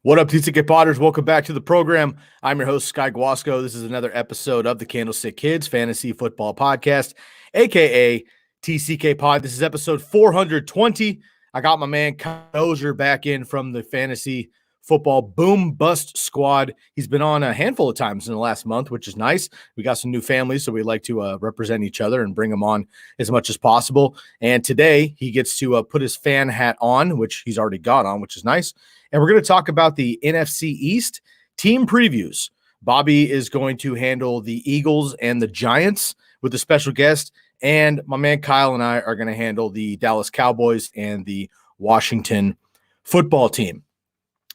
What up, TCK Potters? Welcome back to the program. I'm your host, Sky Guasco. This is another episode of the Candlestick Kids Fantasy Football Podcast, aka TCK Pod. This is episode 420. I got my man Dozier back in from the Fantasy Football Boom Bust Squad. He's been on a handful of times in the last month, which is nice. We got some new families, so we like to represent each other and bring them on as much as possible. And today he gets to put his fan hat on, which he's already got on, which is nice. And we're going to talk about the NFC East team previews. Bobby is going to handle the Eagles and the Giants with a special guest. And my man Kyle and I are going to handle the Dallas Cowboys and the Washington football team.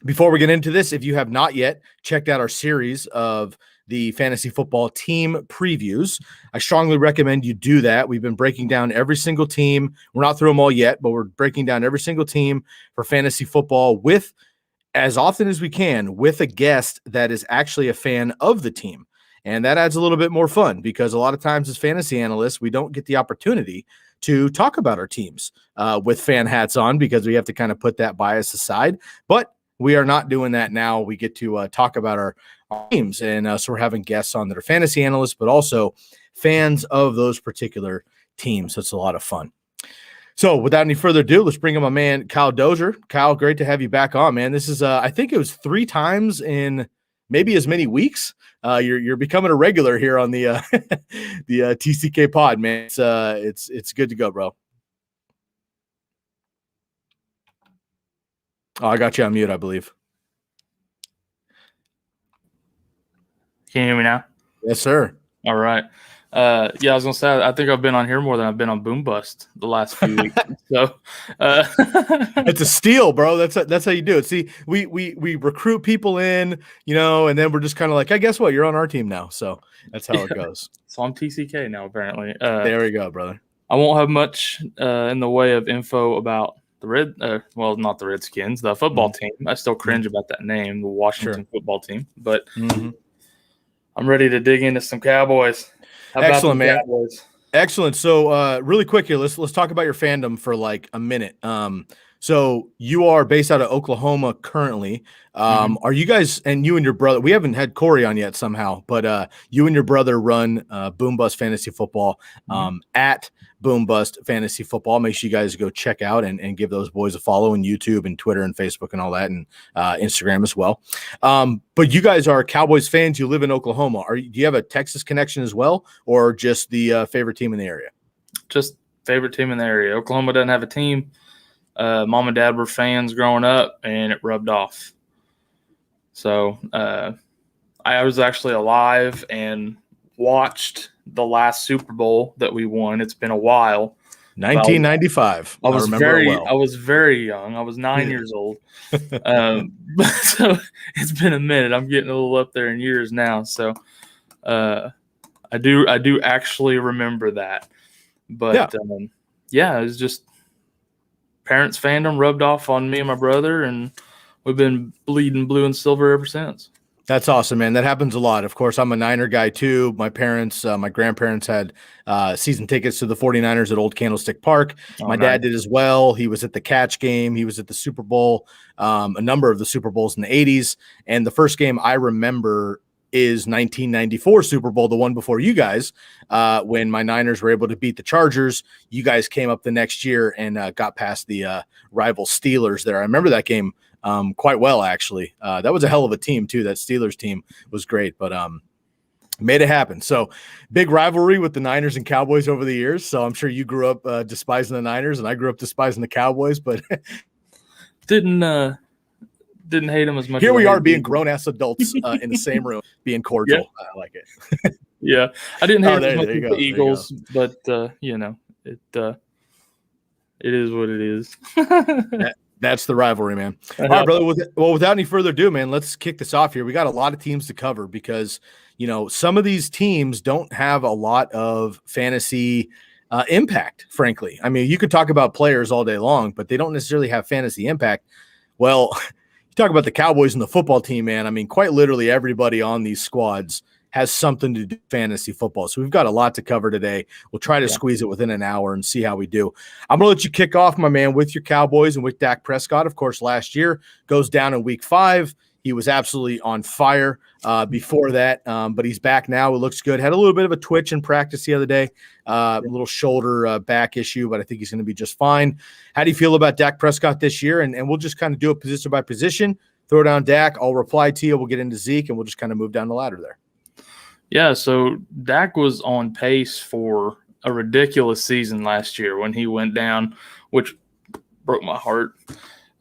Before we get into this, if you have not yet checked out our series of the fantasy football team previews, I strongly recommend you do that. We've been breaking down every single team. We're not through them all yet, but we're breaking down every single team for fantasy football with, as often as we can, with a guest that is actually a fan of the team. And that adds a little bit more fun because a lot of times as fantasy analysts, we don't get the opportunity to talk about our teams with fan hats on because we have to kind of put that bias aside. But we are not doing that now. We get to talk about our teams. And so we're having guests on that are fantasy analysts, but also fans of those particular teams. So it's a lot of fun. So without any further ado, let's bring in my man, Kyle Dozier. Kyle, great to have you back on, man. This is, I think it was 3 times in maybe as many weeks. You're becoming a regular here on the the TCK pod, man. It's good to go, bro. Oh, I got you on mute, I believe. Can you hear me now? Yes, sir. All right. Yeah, I was gonna say I think I've been on here more than I've been on Boom Bust the last few weeks. So it's a steal, bro. That's how you do it. See, we recruit people in, and then we're just kind of like, hey, guess what? You're on our team now. So that's how it goes. So I'm TCK now, apparently. There we go, brother. I won't have much in the way of info about the not the Redskins, the football team. I still cringe about that name, the Washington football team. But I'm ready to dig into some Cowboys. Excellent, man. Cowboys? Excellent. So really quick here, let's talk about your fandom for like a minute. So you are based out of Oklahoma currently. Are you guys, and you and your brother, we haven't had Corey on yet somehow, but you and your brother run Boom Bust Fantasy Football at Boom Bust Fantasy Football. Make sure you guys go check out and give those boys a follow on YouTube and Twitter and Facebook and all that, and Instagram as well. But you guys are Cowboys fans. You live in Oklahoma. Do you have a Texas connection as well, or just the favorite team in the area? Just favorite team in the area. Oklahoma doesn't have a team. Mom and dad were fans growing up, and it rubbed off. So I was actually alive and watched the last Super Bowl that we won. It's been a while. 1995. I was very young. I was 9 years old. So it's been a minute. I'm getting a little up there in years now. So I do actually remember that. But yeah, it was just parents' fandom rubbed off on me and my brother, and we've been bleeding blue and silver ever since. That's awesome, man. That happens a lot. Of course, I'm a Niner guy too. My parents, my grandparents had season tickets to the 49ers at Old Candlestick Park. My dad did as well. He was at the Catch game. He was at the Super Bowl, a number of the Super Bowls in the 80s. And the first game I remember is 1994 Super Bowl, the one before you guys, when my Niners were able to beat the Chargers. You guys came up the next year and got past the rival Steelers there. I remember that game quite well, actually. That was a hell of a team, too. That Steelers team was great, but made it happen. So big rivalry with the Niners and Cowboys over the years. So I'm sure you grew up despising the Niners, and I grew up despising the Cowboys, but didn't hate them as much. Here we are being grown-ass adults in the same room, being cordial. Yeah. I like it. Yeah, I didn't hate as much as the Eagles, but it is what it is. That's the rivalry, man. All right, brother. Without any further ado, man, let's kick this off here. We got a lot of teams to cover because, some of these teams don't have a lot of fantasy impact, frankly. I mean, you could talk about players all day long, but they don't necessarily have fantasy impact. Well, you talk about the Cowboys and the football team, man. I mean, quite literally everybody on these squads has something to do with fantasy football. So we've got a lot to cover today. We'll try to squeeze it within an hour and see how we do. I'm going to let you kick off, my man, with your Cowboys and with Dak Prescott. Of course, last year goes down in week 5. He was absolutely on fire before that, but he's back now. It looks good. Had a little bit of a twitch in practice the other day, a little shoulder back issue, but I think he's going to be just fine. How do you feel about Dak Prescott this year? And we'll just kind of do it position by position. Throw down Dak. I'll reply to you. We'll get into Zeke, and we'll just kind of move down the ladder there. Yeah, so Dak was on pace for a ridiculous season last year when he went down, which broke my heart.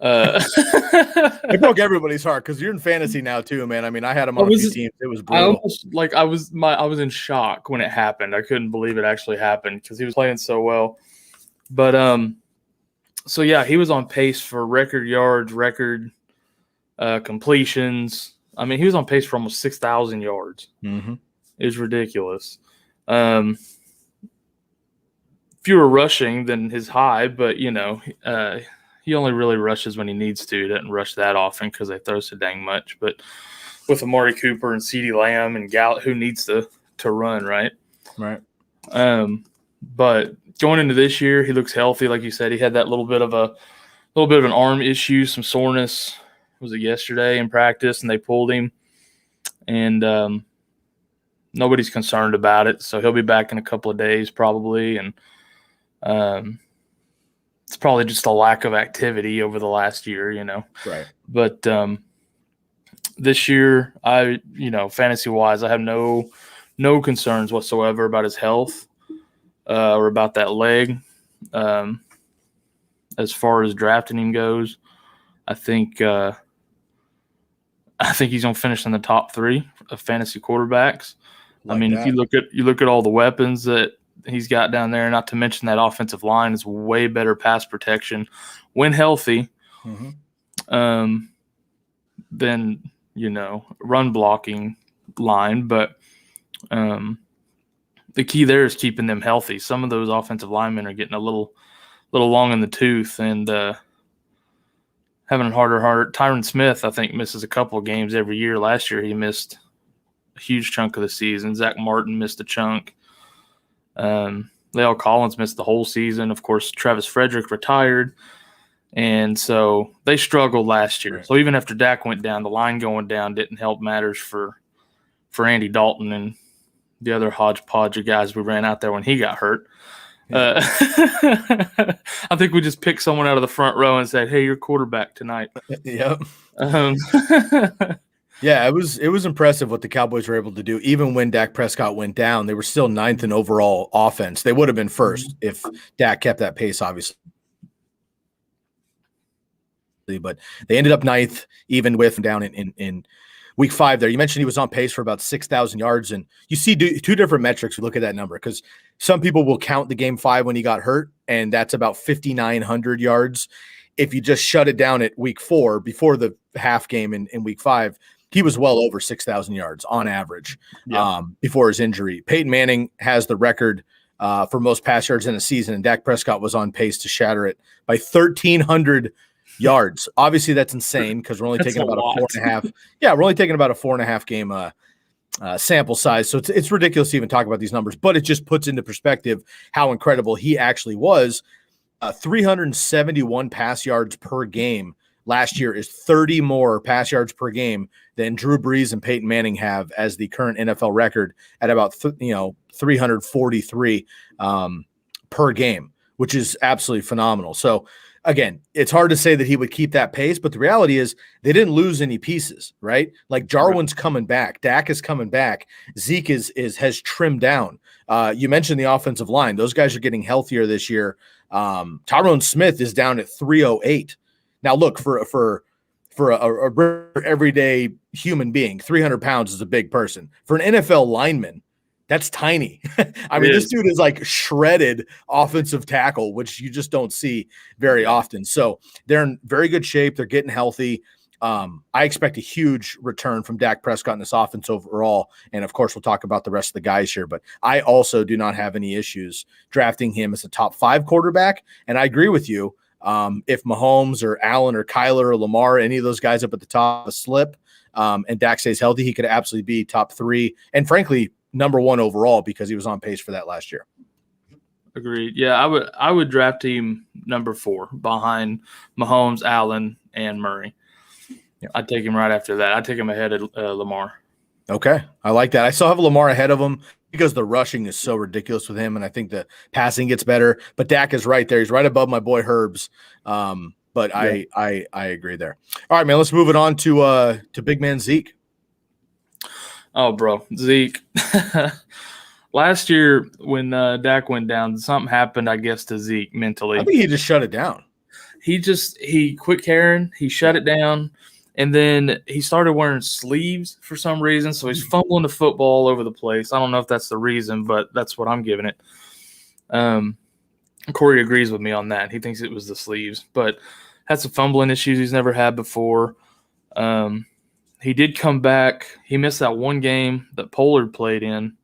It broke everybody's heart because you're in fantasy now too, man. I mean, I had him on a few teams. It was brutal. I was in shock when it happened. I couldn't believe it actually happened because he was playing so well. But so yeah, he was on pace for record yards, record completions. I mean, he was on pace for almost 6,000 yards. Mm-hmm. It was ridiculous. Fewer rushing than his high, but he only really rushes when he needs to. He doesn't rush that often because they throw so dang much. But with Amari Cooper and CeeDee Lamb and Gallup, who needs to run, right? Right. But going into this year, he looks healthy. Like you said, he had that little bit of an arm issue, some soreness. Was it yesterday in practice, and they pulled him. And nobody's concerned about it, so he'll be back in a couple of days probably. And it's probably just a lack of activity over the last year, Right. But this year, fantasy-wise, I have no concerns whatsoever about his health or about that leg. As far as drafting him goes, I think he's going to finish in the top 3 of fantasy quarterbacks. If you look at all the weapons that he's got down there, not to mention that offensive line is way better pass protection when healthy. Mm-hmm. Than run blocking line, but the key there is keeping them healthy. Some of those offensive linemen are getting a little long in the tooth and having it harder. Tyron Smith, I think, misses a couple of games every year. Last year, he missed a huge chunk of the season. Zach Martin missed a chunk. La'el Collins missed the whole season. Of course, Travis Frederick retired. And so they struggled last year. Right. So even after Dak went down, the line going down didn't help matters for Andy Dalton and the other hodgepodge of guys we ran out there when he got hurt. Yeah. I think we just picked someone out of the front row and said, "Hey, you're quarterback tonight." Yep. Yeah, it was impressive what the Cowboys were able to do. Even when Dak Prescott went down, they were still 9th in overall offense. They would have been first if Dak kept that pace, obviously. But they ended up 9th, even with down in week 5 there. You mentioned he was on pace for about 6,000 yards. And you see two different metrics. We look at that number because some people will count the game 5 when he got hurt, and that's about 5,900 yards. If you just shut it down at week 4, before the half game in week 5, he was well over 6,000 yards on average before his injury. Peyton Manning has the record for most pass yards in a season, and Dak Prescott was on pace to shatter it by 1,300 yards. Obviously, that's insane because we're only taking about a 4.5. Yeah, we're only taking about a 4.5 game sample size. So it's ridiculous to even talk about these numbers, but it just puts into perspective how incredible he actually was. 371 pass yards per game last year is 30 more pass yards per game than Drew Brees and Peyton Manning have as the current NFL record at about 343 per game, which is absolutely phenomenal. So again, it's hard to say that he would keep that pace, but the reality is they didn't lose any pieces, right? Like Jarwin's coming back, Dak is coming back, Zeke has trimmed down. You mentioned the offensive line; those guys are getting healthier this year. Tyrone Smith is down at 308. Now, look for a everyday human being, 300 pounds is a big person. For an NFL lineman, that's tiny. I mean, this dude is like shredded offensive tackle, which you just don't see very often. So they're in very good shape. They're getting healthy. I expect a huge return from Dak Prescott in this offense overall. And of course, we'll talk about the rest of the guys here, but I also do not have any issues drafting him as a top 5 quarterback. And I agree with you. If Mahomes or Allen or Kyler or Lamar, any of those guys up at the top slip, and Dak stays healthy, he could absolutely be top 3 and frankly number 1 overall because he was on pace for that last year. Agreed. Yeah, I would draft him number 4 behind Mahomes, Allen, and Murray. Yeah. I'd take him right after that. I'd take him ahead of Lamar. Okay, I like that. I still have Lamar ahead of him because the rushing is so ridiculous with him, and I think the passing gets better. But Dak is right there; he's right above my boy Herbs. But yeah. I agree there. All right, man. Let's move it on to big man Zeke. Oh, bro, Zeke. Last year when Dak went down, something happened, I guess, to Zeke mentally. I think he just shut it down. He quit caring. He shut it down. And then he started wearing sleeves for some reason. So he's fumbling the football all over the place. I don't know if that's the reason, but that's what I'm giving it. Corey agrees with me on that. He thinks it was the sleeves, but had some fumbling issues he's never had before. He did come back. He missed that one game that Pollard played in.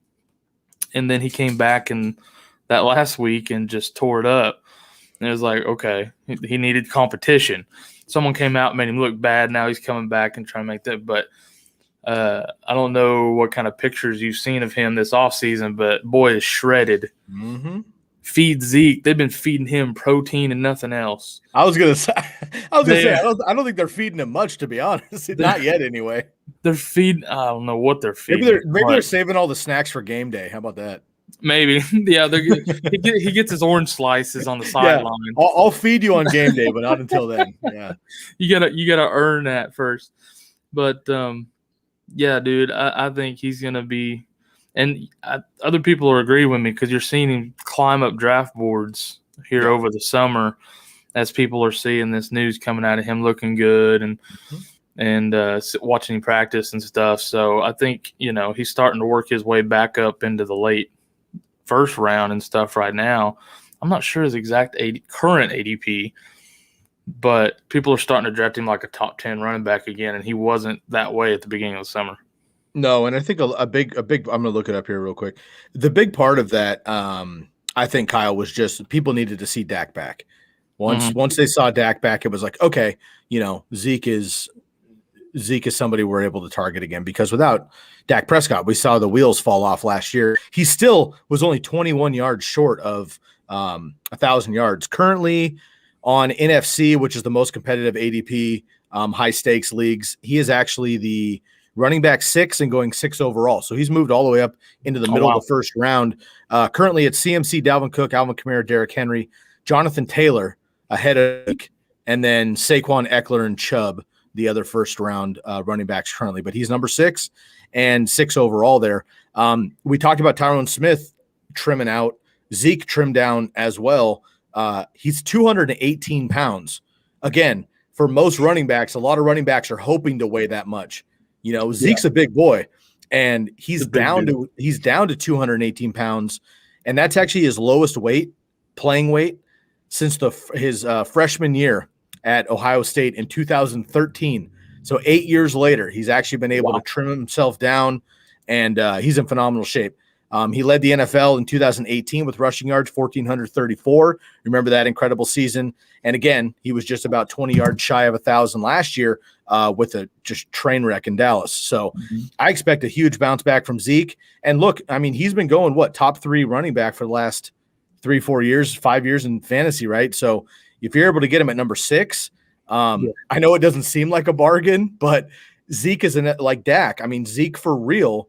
And then he came back in that last week and just tore it up. And it was like, okay, he needed competition. Someone came out and made him look bad. Now he's coming back and trying to make that. But I don't know what kind of pictures you've seen of him this offseason, but boy is shredded. Mm-hmm. Feed Zeke. They've been feeding him protein and nothing else. I was gonna say, I don't think they're feeding him much, to be honest. Not yet, anyway. They're feeding. I don't know what they're feeding. Maybe they're saving all the snacks for game day. How about that? Maybe, yeah. He gets his orange slices on the sideline. Yeah, I'll feed you on game day, but not until then. Yeah, you gotta earn that first. But yeah, dude, I think he's gonna be. And other people are agreeing with me because you're seeing him climb up draft boards here over the summer as people are seeing this news coming out of him looking good and watching him practice and stuff. So I think, he's starting to work his way back up into the late first round and stuff right now. I'm not sure his exact current ADP, but people are starting to draft him like a top 10 running back again, and he wasn't that way at the beginning of the summer. No, and I think a big I'm going to look it up here real quick. The big part of that, I think, Kyle, was just people needed to see Dak back. Once they saw Dak back, it was like, okay, Zeke is somebody we're able to target again, because without Dak Prescott, we saw the wheels fall off last year. He still was only 21 yards short of 1,000 yards. Currently on NFC, which is the most competitive ADP, high stakes leagues, he is actually the running back 6 and going 6 overall. So he's moved all the way up into the middle of the first round. Currently it's CMC, Dalvin Cook, Alvin Kamara, Derrick Henry, Jonathan Taylor ahead of Zeke, and then Saquon, Eckler, and Chubb, the other first round running backs currently. But he's number 6 and 6 overall there. We talked about Tyron Smith trimming out. Zeke trimmed down as well. He's 218 pounds. Again, for most running backs, a lot of running backs are hoping to weigh that much. Zeke's a big boy, and he's down to 218 pounds, and that's actually his lowest playing weight since his freshman year at Ohio State in 2013. So 8 years later, he's actually been able to trim himself down, and he's in phenomenal shape. He led the NFL in 2018 with rushing yards, 1,434. Remember that incredible season? And again, he was just about 20 yards shy of 1,000 last year with a just train wreck in Dallas. So I expect a huge bounce back from Zeke. And look, I mean, he's been going, top 3 running back for the last 3-4 years, 5 years in fantasy, right? So if you're able to get him at number 6, I know it doesn't seem like a bargain, but Zeke isn't like Dak. I mean, Zeke for real,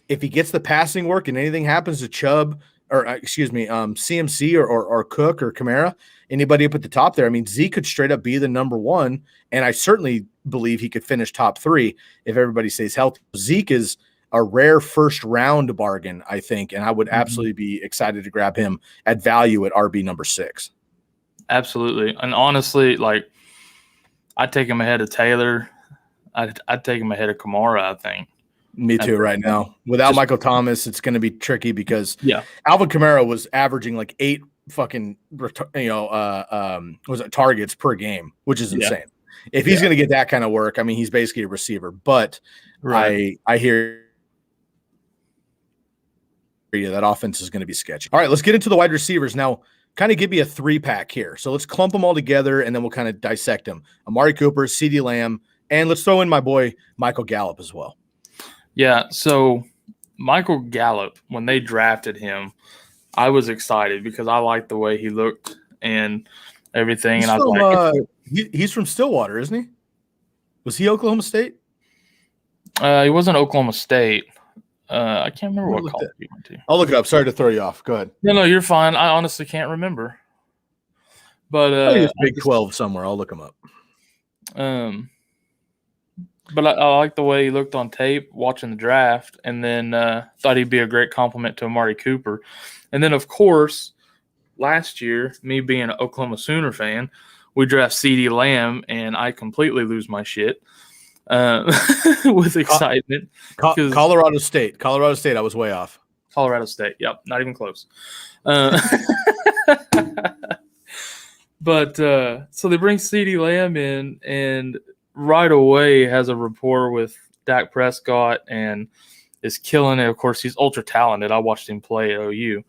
if he gets the passing work and anything happens to Chubb CMC or Cook or Kamara, anybody up at the top there, I mean, Zeke could straight up be the number 1, and I certainly believe he could finish top 3 if everybody stays healthy. Zeke is a rare first round bargain, I think, and I would absolutely be excited to grab him at value at RB number 6. Absolutely. And honestly, I'd take him ahead of Taylor. I'd take him ahead of Kamara, I think. Me too right now. Without Michael Thomas, it's going to be tricky because Alvin Kamara was averaging 8 fucking targets per game, which is insane. If he's going to get that kind of work, I mean, he's basically a receiver. But I hear you, that offense is going to be sketchy. All right, let's get into the wide receivers now. Kind of give you a 3-pack here. So let's clump them all together, and then we'll kind of dissect them. Amari Cooper, CeeDee Lamb, And let's throw in my boy Michael Gallup as well. Yeah, so Michael Gallup, when they drafted him, I was excited because I liked the way he looked and everything. He's and I was like, he's from Stillwater, isn't he? Was he Oklahoma State? He wasn't Oklahoma State. I can't remember what college he went to. I'll look it up. Sorry to throw you off. Go ahead. No, you're fine. I honestly can't remember. But he's Big 12 somewhere. I'll look him up. But I like the way he looked on tape watching the draft, and then thought he'd be a great compliment to Amari Cooper. And then, of course, last year, me being an Oklahoma Sooner fan, we draft CeeDee Lamb, and I completely lose my shit with excitement. Colorado State. I was way off. Colorado State. Yep, not even close. But so they bring CeeDee Lamb in, and right away has a rapport with Dak Prescott and is killing it. Of course, he's ultra talented. I watched him play at OU.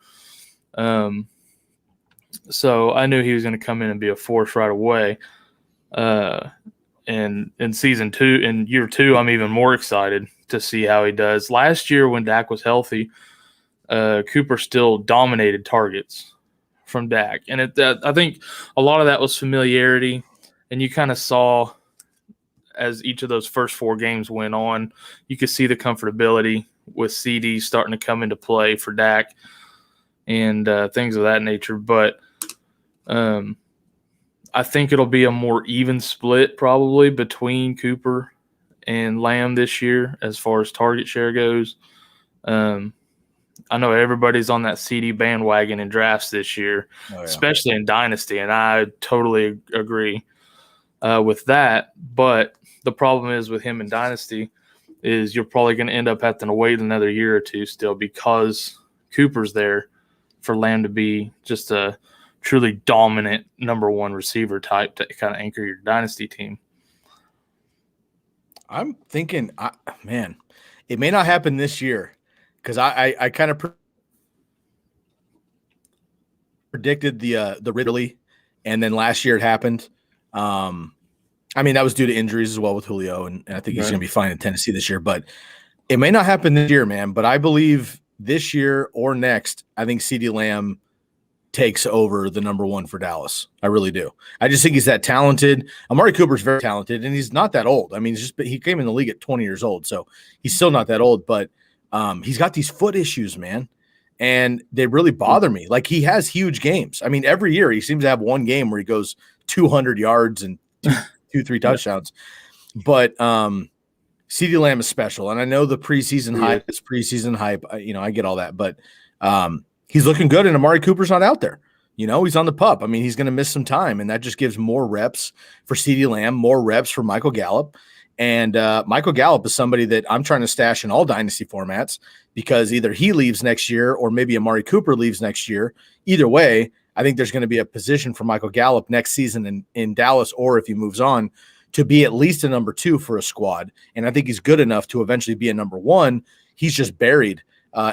So I knew he was going to come in and be a force right away. And in year two, I'm even more excited to see how he does. Last year when Dak was healthy, Cooper still dominated targets from Dak. And I think a lot of that was familiarity. And you kind of saw as each of those first 4 games went on, you could see the comfortability with CD starting to come into play for Dak and things of that nature. But I think it'll be a more even split probably between Cooper and Lamb this year as far as target share goes. I know everybody's on that CD bandwagon in drafts this year, especially in Dynasty, and I totally agree with that. But the problem is with him in Dynasty is you're probably going to end up having to wait another year or two still because Cooper's there for Lamb to be just a truly dominant number 1 receiver type to kind of anchor your Dynasty team. I'm thinking, man, it may not happen this year because I kind of predicted the Ridley, and then last year it happened. I mean, that was due to injuries as well with Julio, and I think he's going to be fine in Tennessee this year. But it may not happen this year, man. But I believe this year or next, I think CeeDee Lamb takes over the number 1 for Dallas. I really do. I just think he's that talented. Amari Cooper's very talented, and he's not that old. I mean, he came in the league at 20 years old, so he's still not that old. But he's got these foot issues, man, and they really bother me. Like, he has huge games. I mean, every year he seems to have one game where he goes 200 yards and 2-3 touchdowns. But CeeDee Lamb is special, and I know the preseason hype is preseason hype. I get all that, but he's looking good, and Amari Cooper's not out there. He's on the pup. I mean, he's going to miss some time, and that just gives more reps for CeeDee Lamb, more reps for Michael Gallup. And Michael Gallup is somebody that I'm trying to stash in all dynasty formats because either he leaves next year or maybe Amari Cooper leaves next year. Either way, I think there's going to be a position for Michael Gallup next season in Dallas, or if he moves on, to be at least a number 2 for a squad. And I think he's good enough to eventually be a number 1. He's just buried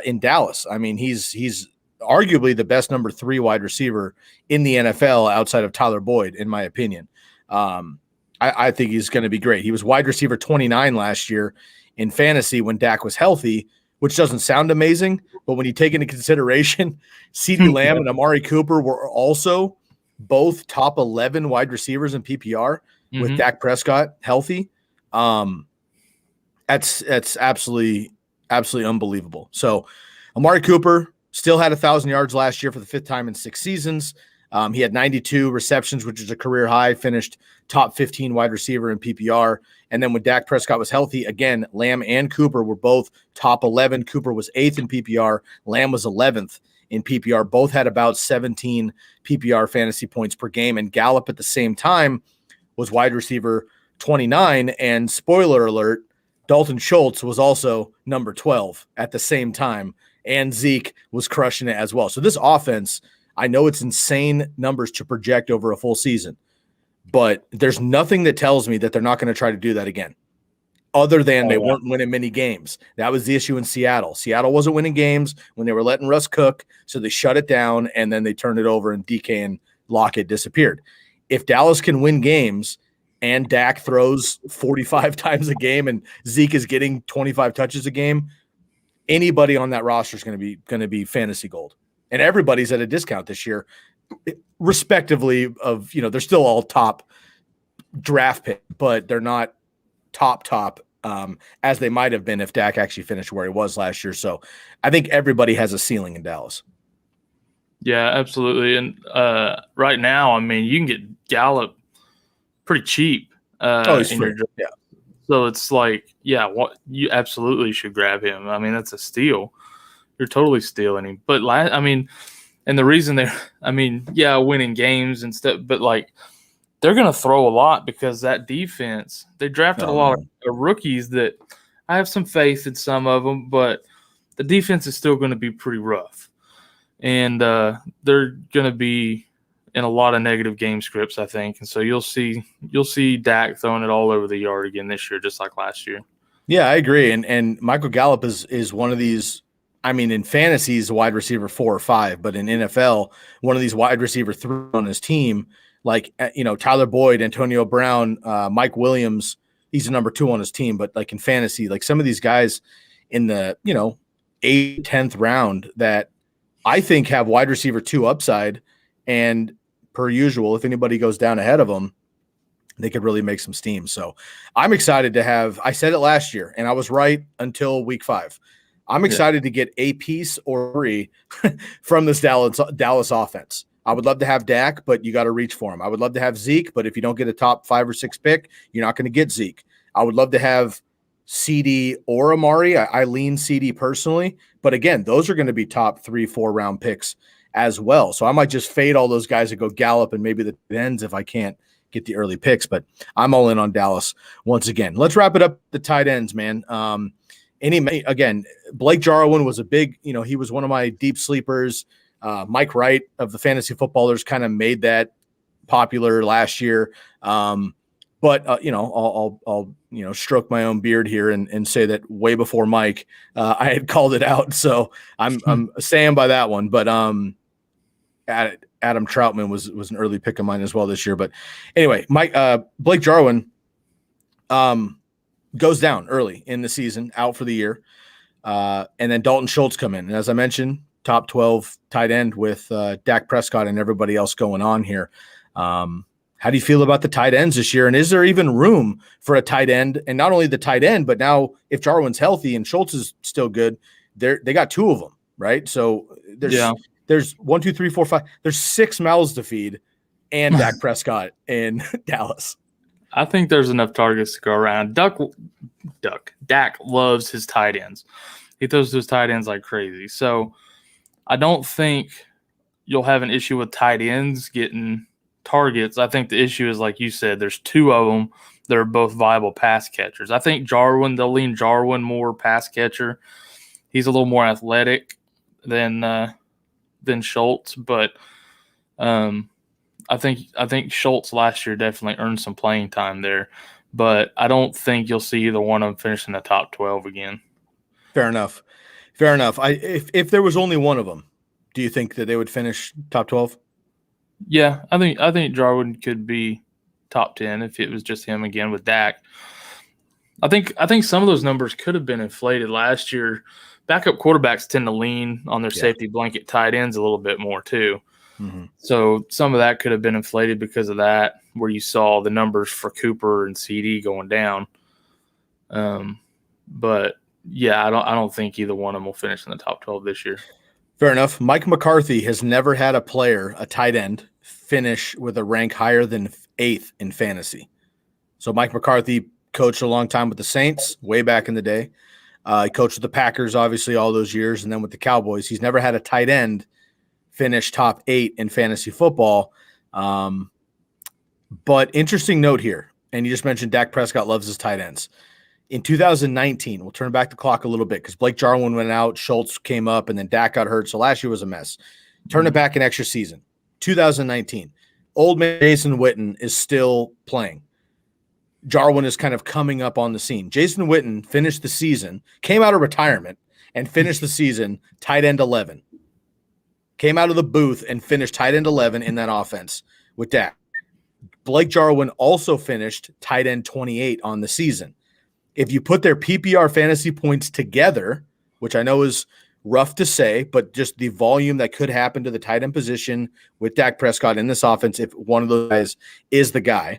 in Dallas. I mean, he's arguably the best number 3 wide receiver in the NFL outside of Tyler Boyd, in my opinion. I think he's going to be great. He was wide receiver 29 last year in fantasy when Dak was healthy, which doesn't sound amazing, but when you take into consideration CeeDee Lamb and Amari Cooper were also both top 11 wide receivers in PPR with Dak Prescott healthy, that's absolutely unbelievable. So Amari Cooper still had 1,000 yards last year for the 5th time in 6 seasons. He had 92 receptions, which is a career high, finished top 15 wide receiver in PPR. And then when Dak Prescott was healthy, again, Lamb and Cooper were both top 11. Cooper was 8th in PPR. Lamb was 11th in PPR. Both had about 17 PPR fantasy points per game. And Gallup at the same time was wide receiver 29. And spoiler alert, Dalton Schultz was also number 12 at the same time. And Zeke was crushing it as well. So this offense, I know it's insane numbers to project over a full season, but there's nothing that tells me that they're not going to try to do that again, other than they weren't winning many games. That was the issue in Seattle. Seattle wasn't winning games when they were letting Russ cook, so they shut it down, and then they turned it over, and DK and Lockett disappeared. If Dallas can win games and Dak throws 45 times a game and Zeke is getting 25 touches a game, anybody on that roster is going to be fantasy gold. And everybody's at a discount this year, respectively of, they're still all top draft pick, but they're not top as they might have been if Dak actually finished where he was last year. So I think everybody has a ceiling in Dallas. Yeah, absolutely. And right now, I mean, you can get Gallup pretty cheap. He's free. Yeah. So it's like, you absolutely should grab him. I mean, that's a steal. You're totally stealing him. But and the reason winning games and stuff, but like they're going to throw a lot because that defense, they drafted a lot of rookies that I have some faith in some of them, but the defense is still going to be pretty rough. And they're going to be in a lot of negative game scripts, I think. And so you'll see Dak throwing it all over the yard again this year, just like last year. Yeah, I agree. And Michael Gallup is one of these. I mean, in fantasy, he's a wide receiver 4 or 5, but in NFL, one of these wide receiver 3 on his team, like Tyler Boyd, Antonio Brown, Mike Williams. He's a number 2 on his team, but like in fantasy, like some of these guys in the 8th, 10th round that I think have wide receiver 2 upside, and per usual, if anybody goes down ahead of them, they could really make some steam. So I'm excited to have. I said it last year, and I was right until week 5. I'm excited to get a piece or 3 from this Dallas offense. I would love to have Dak, but you got to reach for him. I would love to have Zeke, but if you don't get a top 5 or 6 pick, you're not going to get Zeke. I would love to have CD or Amari. I lean CD personally, but again, those are going to be top 3, 4 round picks as well. So I might just fade all those guys and go Gallup and maybe the ends if I can't get the early picks, but I'm all in on Dallas once again. Let's wrap it up. The tight ends, man. Again, Blake Jarwin was a big, he was one of my deep sleepers. Mike Wright of the Fantasy Footballers kind of made that popular last year. But I'll stroke my own beard here and say that way before Mike, I had called it out. So I'm staying by that one. But Adam Troutman was an early pick of mine as well this year. But anyway, Blake Jarwin goes down early in the season, out for the year. And then Dalton Schultz come in. And as I mentioned, top 12 tight end with Dak Prescott and everybody else going on here. How do you feel about the tight ends this year? And is there even room for a tight end? And not only the tight end, but now if Jarwin's healthy and Schultz is still good, they got 2 of them, right? So there's 1, 2, 3, 4, 5. There's 6 mouths to feed and Dak Prescott in Dallas. I think there's enough targets to go around. Dak loves his tight ends. He throws to his tight ends like crazy. So I don't think you'll have an issue with tight ends getting targets. I think the issue is, like you said, there's 2 of them that are both viable pass catchers. I think they'll lean Jarwin more pass catcher. He's a little more athletic than Schultz, but I think Schultz last year definitely earned some playing time there, but I don't think you'll see either one of them finish in the top 12 again. Fair enough. If there was only one of them, do you think that they would finish top 12? Yeah, I think Jarwin could be top 10 if it was just him again with Dak. I think some of those numbers could have been inflated last year. Backup quarterbacks tend to lean on their safety blanket tight ends a little bit more too. Mm-hmm. So some of that could have been inflated because of that, where you saw the numbers for Cooper and CD going down. But yeah, I don't think either one of them will finish in the top 12 this year. Fair enough. Mike McCarthy has never had a tight end, finish with a rank higher than 8th in fantasy. So Mike McCarthy coached a long time with the Saints way back in the day. He coached with the Packers, obviously, all those years, and then with the Cowboys. He's never had a tight end finish top 8 in fantasy football. But interesting note here, and you just mentioned Dak Prescott loves his tight ends. In 2019, we'll turn back the clock a little bit because Blake Jarwin went out, Schultz came up, and then Dak got hurt. So last year was a mess. Turn it back an extra season. 2019, old man Jason Witten is still playing. Jarwin is kind of coming up on the scene. Jason Witten finished the season, came out of retirement, and finished the season tight end 11. Came out of the booth and finished tight end 11 in that offense with Dak. Blake Jarwin also finished tight end 28 on the season. If you put their PPR fantasy points together, which I know is rough to say, but just the volume that could happen to the tight end position with Dak Prescott in this offense, if one of those guys is the guy,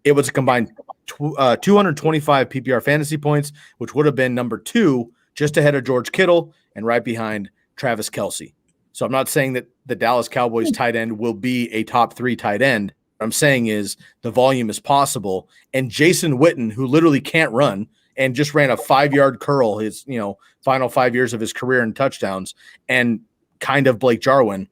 it was a combined 225 PPR fantasy points, which would have been number 2, just ahead of George Kittle and right behind Travis Kelce. So I'm not saying that the Dallas Cowboys tight end will be a top 3 tight end. What I'm saying is the volume is possible. And Jason Witten, who literally can't run and just ran a 5-yard curl his, final 5 years of his career in touchdowns, and kind of Blake Jarwin,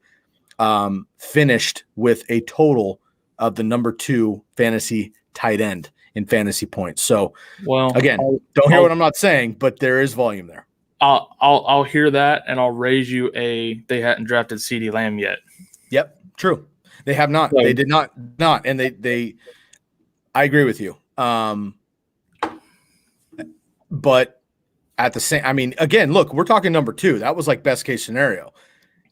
finished with a total of the number 2 fantasy tight end in fantasy points. So, again, don't hear what I'm not saying, but there is volume there. I'll hear that, and I'll raise you they hadn't drafted CeeDee Lamb yet. Yep, true. They have not. They did not, and they. I agree with you. But at the same, again, look, we're talking number 2. That was like best case scenario.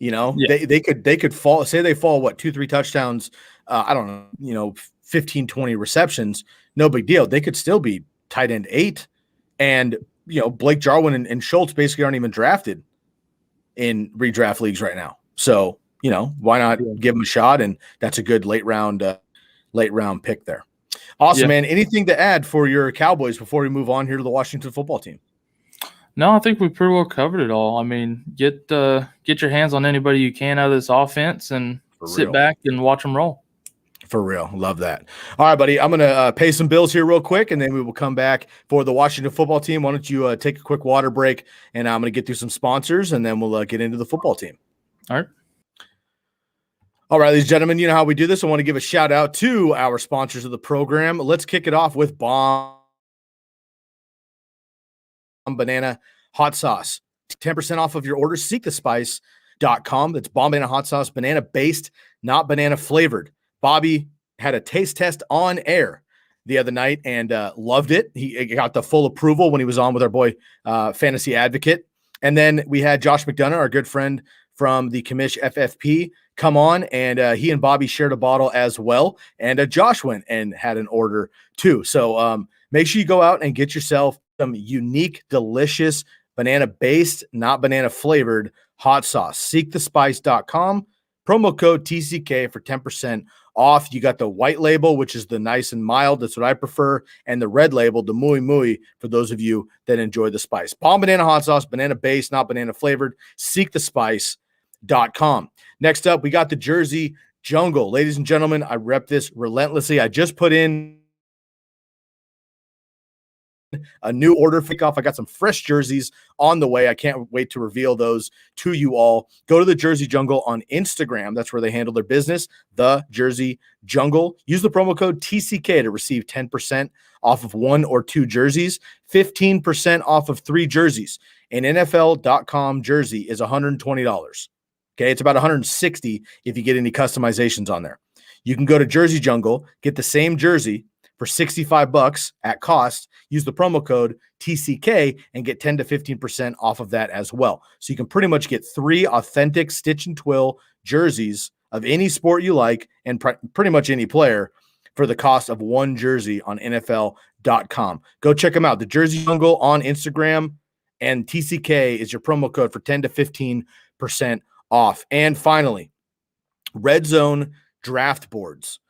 They could fall. Say they fall 2-3 touchdowns. I don't know. 15, 20 receptions. No big deal. They could still be tight end 8, and Blake Jarwin and Schultz basically aren't even drafted in redraft leagues right now. So, why not give them a shot? And that's a good late round pick there. Awesome, man. Anything to add for your Cowboys before we move on here to the Washington football team? No, I think we pretty well covered it all. Get your hands on anybody you can out of this offense and sit back and watch them roll. For real. Love that. All right, buddy. I'm going to pay some bills here real quick, and then we will come back for the Washington football team. Why don't you take a quick water break, and I'm going to get through some sponsors, and then we'll get into the football team. All right. All right, ladies and gentlemen, you know how we do this. I want to give a shout out to our sponsors of the program. Let's kick it off with Bomb Banana Hot Sauce. 10% off of your order. SeekTheSpice.com. That's Bomb Banana Hot Sauce, banana-based, not banana-flavored. Bobby had a taste test on air the other night and loved it. He got the full approval when he was on with our boy Fantasy Advocate. And then we had Josh McDonough, our good friend from the Commish FFP, come on, and he and Bobby shared a bottle as well. And Josh went and had an order too. So make sure you go out and get yourself some unique, delicious, banana-based, not banana-flavored hot sauce. SeekTheSpice.com. Promo code TCK for 10% off. You got the white label, which is the nice and mild. That's what I prefer. And the red label, the muy muy, for those of you that enjoy the spice. Bomb Banana Hot Sauce, banana-based, not banana-flavored. SeekTheSpice.com. Next up, we got the Jersey Jungle. Ladies and gentlemen, I rep this relentlessly. I just put in a new order kickoff. I got some fresh jerseys on the way. I can't wait to reveal those to you all. Go to the Jersey Jungle on Instagram. That's where they handle their business. The Jersey Jungle. Use the promo code TCK to receive 10% off of 1 or 2 jerseys, 15% off of 3 jerseys. An NFL.com jersey is $120. Okay, it's about $160 if you get any customizations on there. You can go to Jersey Jungle, get the same jersey for $65 at cost. Use the promo code TCK and get 10 to 15% off of that as well. So you can pretty much get 3 authentic stitch and twill jerseys of any sport you like and pretty much any player for the cost of 1 jersey on NFL.com. Go check them out. The Jersey Jungle on Instagram, and TCK is your promo code for 10 to 15% off. And finally, Red Zone draft boards.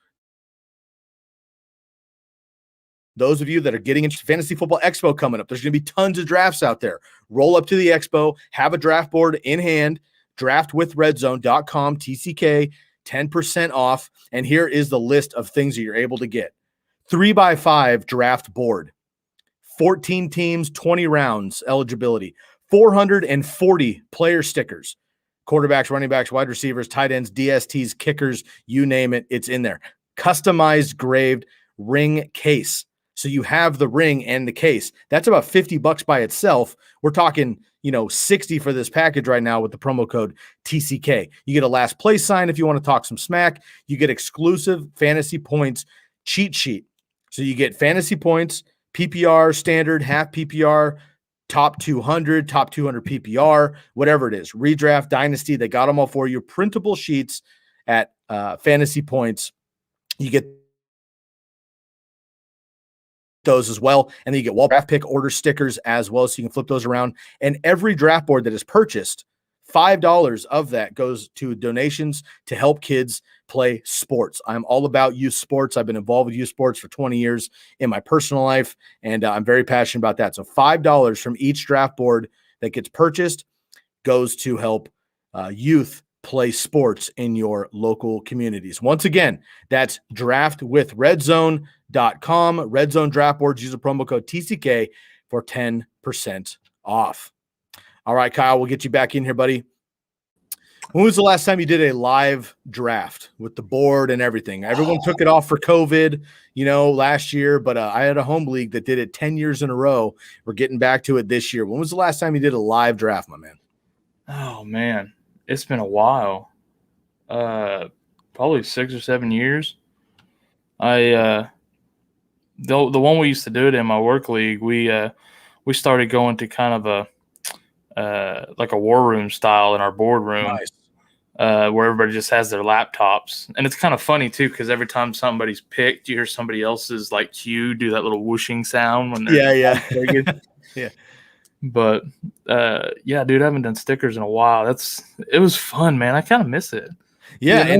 Those of you that are getting into Fantasy Football Expo coming up, there's going to be tons of drafts out there. Roll up to the expo, have a draft board in hand, draftwithredzone.com, TCK, 10% off. And here is the list of things that you're able to get. 3x5 draft board, 14 teams, 20 rounds eligibility, 440 player stickers, quarterbacks, running backs, wide receivers, tight ends, DSTs, kickers, you name it, it's in there. Customized graved ring case. So you have the ring and the case. That's about $50 by itself. We're talking, $60 for this package right now with the promo code TCK. You get a last place sign if you want to talk some smack. You get exclusive fantasy points cheat sheet. So you get fantasy points, PPR, standard, half PPR, top 200 PPR, whatever it is. Redraft, dynasty, they got them all for you. Printable sheets at fantasy points. You get those as well. And then you get wall draft pick order stickers as well, so you can flip those around. And every draft board that is purchased, $5 of that goes to donations to help kids play sports. I'm all about youth sports. I've been involved with youth sports for 20 years in my personal life, and I'm very passionate about that. So $5 from each draft board that gets purchased goes to help youth play sports in your local communities. Once again, that's draftwithredzone.com. Red Zone draft boards. Use the promo code TCK for 10% off. All right, Kyle, we'll get you back in here, buddy. When was the last time you did a live draft with the board and everything? Everyone took it off for COVID, last year, but I had a home league that did it 10 years in a row. We're getting back to it this year. When was the last time you did a live draft, my man? Oh, man. It's been a while. Probably 6 or 7 years. The one we used to do it in my work league, we started going to kind of a like a war room style in our boardroom. Nice. Where everybody just has their laptops. And it's kind of funny, too, because every time somebody's picked, you hear somebody else's, cue do that little whooshing sound when they're Yeah. Yeah. But, dude, I haven't done stickers in a while. It was fun, man. I kind of miss it. Yeah,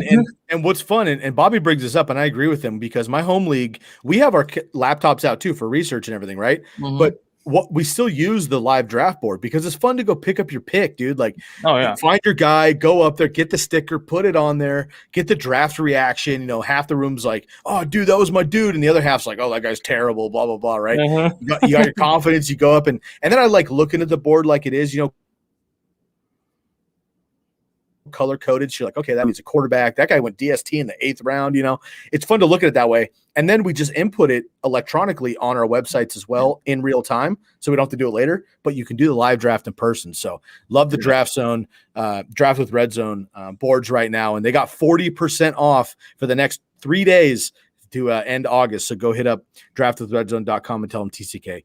and what's fun, and Bobby brings this up, and I agree with him, because my home league, we have our laptops out, too, for research and everything, right? Mm-hmm. But what we still use the live draft board because it's fun to go pick up your pick, dude. Find your guy, go up there, get the sticker, put it on there, get the draft reaction. Half the room's like, "Oh, dude, that was my dude," and the other half's like, "Oh, that guy's terrible," blah blah blah. Right? Uh-huh. You got your confidence. You go up and then I like looking at the board like it is, color coded. So you're like, okay, that means a quarterback. That guy went DST in the 8th round. It's fun to look at it that way. And then we just input it electronically on our websites as well in real time. So we don't have to do it later, but you can do the live draft in person. So love the Draft Zone, Draft with Red Zone boards right now. And they got 40% off for the next 3 days to end August. So go hit up draftwithredzone.com and tell them TCK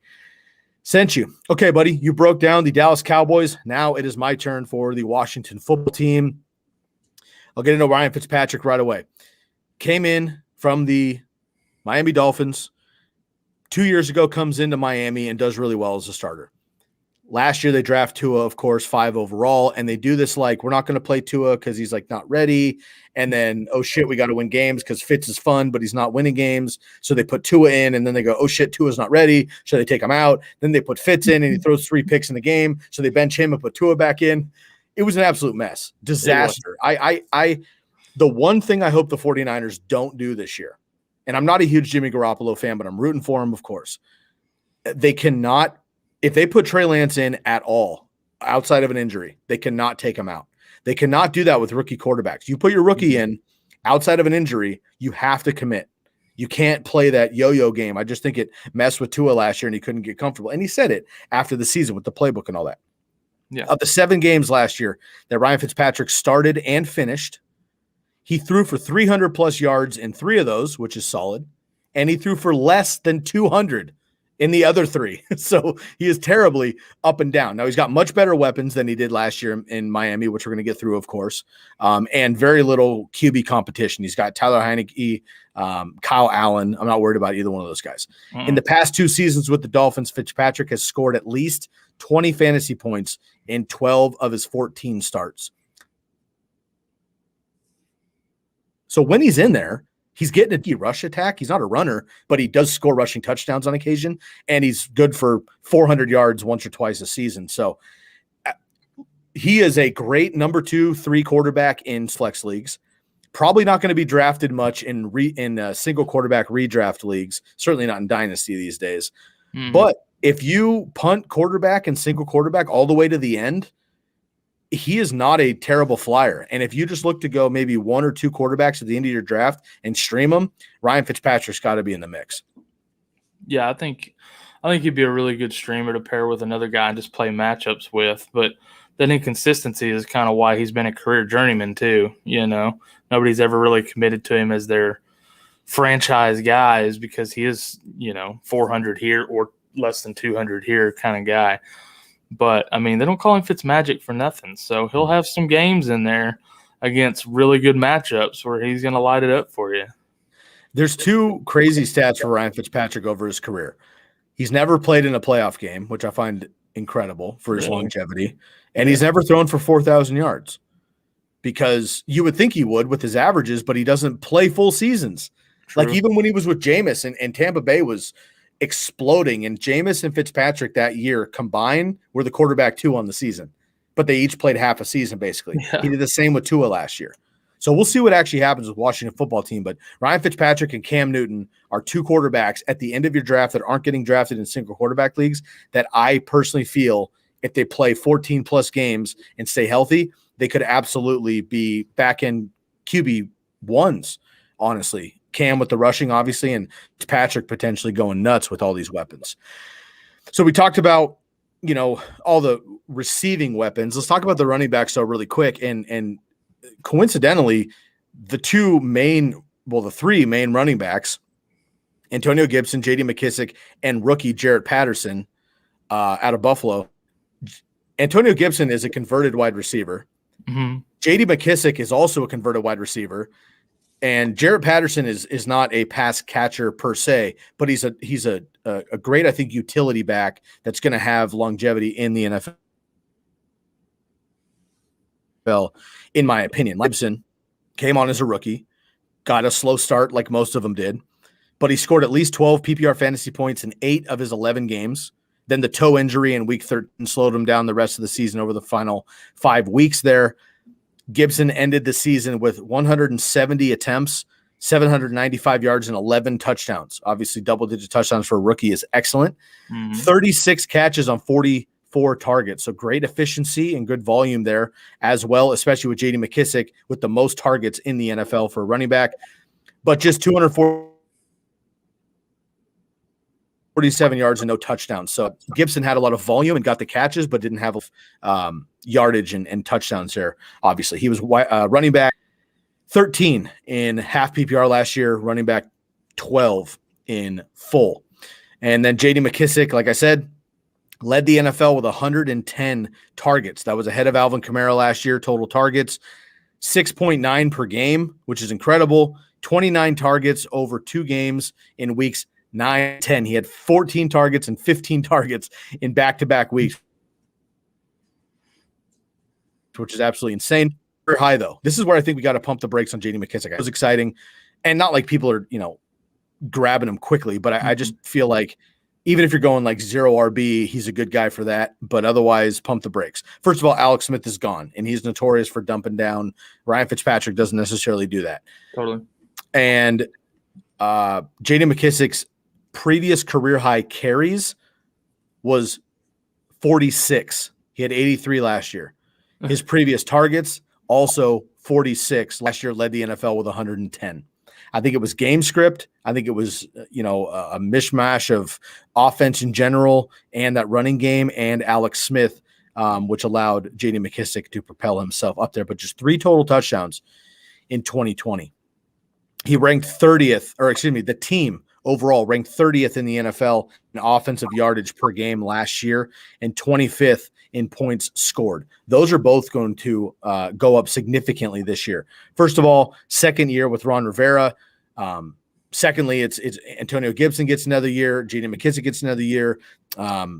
sent you. Okay, buddy, you broke down the Dallas Cowboys. Now it is my turn for the Washington football team. I'll get into Ryan Fitzpatrick right away. Came in from the Miami Dolphins. 2 years ago, comes into Miami and does really well as a starter. Last year, they draft Tua, of course, 5 overall, and they do this we're not going to play Tua because he's not ready. And then, oh shit, we got to win games because Fitz is fun, but he's not winning games. So they put Tua in, and then they go, oh shit, Tua's not ready. So they take him out. Then they put Fitz in, and he throws 3 picks in the game. So they bench him and put Tua back in. It was an absolute mess. Disaster. The one thing I hope the 49ers don't do this year, and I'm not a huge Jimmy Garoppolo fan, but I'm rooting for him, of course. They cannot, if they put Trey Lance in at all outside of an injury, they cannot take him out. They cannot do that with rookie quarterbacks. You put your rookie in outside of an injury, you have to commit. You can't play that yo-yo game. I just think it messed with Tua last year and he couldn't get comfortable. And he said it after the season with the playbook and all that. Yeah. Of the 7 games last year that Ryan Fitzpatrick started and finished, he threw for 300 plus yards in 3 of those, which is solid. And he threw for less than 200 in the other 3. So he is terribly up and down. Now he's got much better weapons than he did last year in Miami, which we're going to get through, of course, and very little QB competition. He's got Tyler Heineke, Kyle Allen. I'm not worried about either one of those guys. In the past 2 seasons with the Dolphins, Fitzpatrick has scored at least 20 fantasy points in 12 of his 14 starts. So when he's in there, he's getting a deep rush attack. He's not a runner, but he does score rushing touchdowns on occasion, and he's good for 400 yards once or twice a season. So he is a great number 2, 3 quarterback in flex leagues. Probably not going to be drafted much in single quarterback redraft leagues, certainly not in Dynasty these days. But if you punt quarterback and single quarterback all the way to the end, he is not a terrible flyer. And if you just look to go maybe 1 or 2 quarterbacks at the end of your draft and stream them, Ryan Fitzpatrick's got to be in the mix. Yeah, I think he'd be a really good streamer to pair with another guy and just play matchups with. But that inconsistency is kind of why he's been a career journeyman too. Nobody's ever really committed to him as their franchise guy, is because he is, 400 here or less than 200 here kind of guy. But, they don't call him Fitzmagic for nothing. So he'll have some games in there against really good matchups where he's going to light it up for you. There's two crazy stats for Ryan Fitzpatrick over his career. He's never played in a playoff game, which I find incredible for his longevity. And he's never thrown for 4,000 yards because you would think he would with his averages, but he doesn't play full seasons. True. Like even when he was with Jameis and Tampa Bay was exploding, and Jameis and Fitzpatrick that year combined were the quarterback 2 on the season, but they each played half a season basically. Yeah. He did the same with Tua last year. So we'll see what actually happens with Washington football team. But Ryan Fitzpatrick and Cam Newton are 2 quarterbacks at the end of your draft that aren't getting drafted in single quarterback leagues that I personally feel if they play 14 plus games and stay healthy, they could absolutely be back in QB ones, honestly. Cam with the rushing, obviously, and Fitzpatrick potentially going nuts with all these weapons. So we talked about, all the receiving weapons. Let's talk about the running backs though really quick. And coincidentally, the 3 main running backs, Antonio Gibson, J.D. McKissic, and rookie Jarrett Patterson out of Buffalo. Antonio Gibson is a converted wide receiver. Mm-hmm. J.D. McKissic is also a converted wide receiver. And Jarrett Patterson is not a pass catcher per se, but he's a great, I think, utility back that's going to have longevity in the NFL, in my opinion. Gibson came on as a rookie, got a slow start like most of them did, but he scored at least 12 PPR fantasy points in 8 of his 11 games. Then the toe injury in week 13 slowed him down the rest of the season over the final 5 weeks there. Gibson ended the season with 170 attempts, 795 yards, and 11 touchdowns. Obviously, double-digit touchdowns for a rookie is excellent. Mm-hmm. 36 catches on 44 targets. So great efficiency and good volume there as well, especially with J.D. McKissic with the most targets in the NFL for a running back. But just 247 yards and no touchdowns. So Gibson had a lot of volume and got the catches, but didn't have yardage and touchdowns there. Obviously, he was running back 13 in half PPR last year, running back 12 in full. And then J.D. McKissic, like I said, led the NFL with 110 targets. That was ahead of Alvin Kamara last year, total targets, 6.9 per game, which is incredible. 29 targets over 2 games in weeks 9, 10. He had 14 targets and 15 targets in back-to-back weeks, which is absolutely insane. Very high, though. This is where I think we got to pump the brakes on J.D. McKissic. It was exciting, and not like people are, grabbing him quickly, but I just feel like even if you're going like 0 RB, he's a good guy for that, but otherwise pump the brakes. First of all, Alex Smith is gone, and he's notorious for dumping down. Ryan Fitzpatrick doesn't necessarily do that. Totally. And J.D. McKissic's previous career high carries was 46. He had 83 last year. His previous targets also 46. Last year led the NFL with 110. I think it was game script. I think it was, a mishmash of offense in general and that running game and Alex Smith, which allowed J.D. McKissic to propel himself up there. But just 3 total touchdowns in 2020. He ranked 30th, the team overall ranked 30th in the NFL in offensive yardage per game last year and 25th in points scored. Those are both going to go up significantly this year. First of all, second year with Ron Rivera. Secondly, it's Antonio Gibson gets another year. J.D. McKissic gets another year.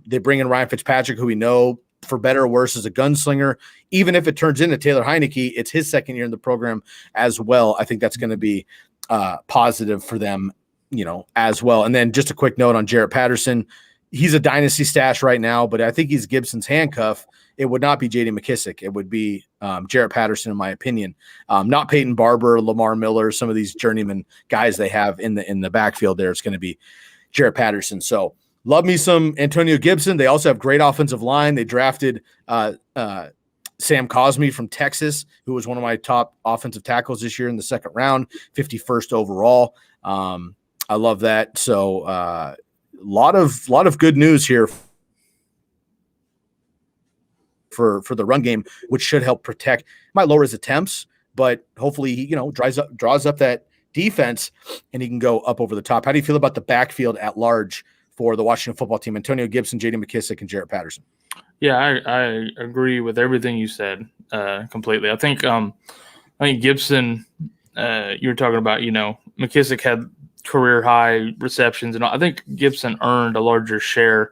They bring in Ryan Fitzpatrick, who we know for better or worse is a gunslinger. Even if it turns into Taylor Heineke, it's his second year in the program as well. I think that's going to be positive for them, as well. And then just a quick note on Jarrett Patterson. He's a dynasty stash right now, but I think he's Gibson's handcuff. It would not be J.D. McKissic. It would be Jarrett Patterson, in my opinion. Not Peyton Barber, Lamar Miller, some of these journeyman guys they have in the backfield there. It's going to be Jarrett Patterson. So love me some Antonio Gibson. They also have great offensive line. They drafted Sam Cosmi from Texas, who was one of my top offensive tackles this year in the second round, 51st overall. I love that. So a lot of good news here for the run game, which should help protect. Might lower his attempts, but hopefully he draws up that defense and he can go up over the top. How do you feel about the backfield at large for the Washington football team? Antonio Gibson, J.D. McKissic, and Jarrett Patterson. Yeah, I agree with everything you said completely. I think Gibson, you were talking about, McKissic had career high receptions, and I think Gibson earned a larger share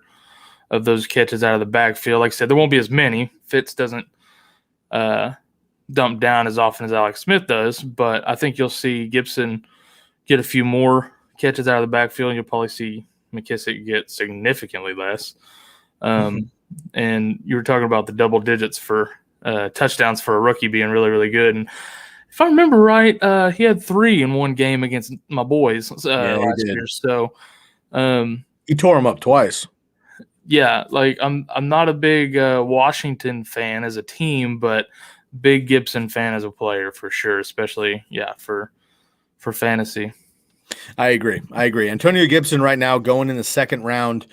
of those catches out of the backfield. Like I said, there won't be as many. Fitz doesn't dump down as often as Alex Smith does, but I think you'll see Gibson get a few more catches out of the backfield, and you'll probably see McKissick get significantly less. And you were talking about the double digits for touchdowns for a rookie being really, really good. And if I remember right, he had 3 in one game against my boys last year. So he tore him up twice. Yeah, like I'm not a big Washington fan as a team, but big Gibson fan as a player for sure, especially for fantasy. I agree. Antonio Gibson right now going in the second round.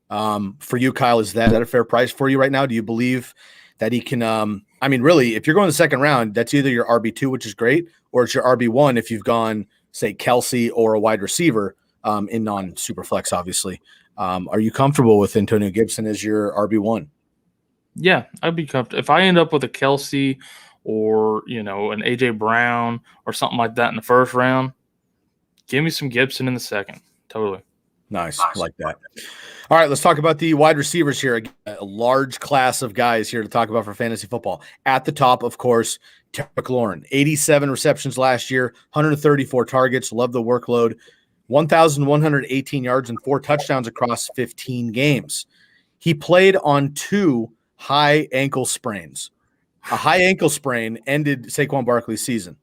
For you, Kyle, is that a fair price for you right now? Do you believe that he can I mean, really, if you're going the second round, that's either your RB2, which is great, or it's your RB1 if you've gone, say, Kelsey or a wide receiver in non-super flex, obviously. Are you comfortable with Antonio Gibson as your RB1? Yeah, I'd be comfortable. If I end up with a Kelsey or, an A.J. Brown or something like that in the first round, give me some Gibson in the second. Totally. Nice. I like that. All right, let's talk about the wide receivers here. A large class of guys here to talk about for fantasy football. At the top, of course, Terry McLaurin, 87 receptions last year, 134 targets. Love the workload. 1,118 yards and 4 touchdowns across 15 games. He played on 2 high ankle sprains. A high ankle sprain ended Saquon Barkley's season.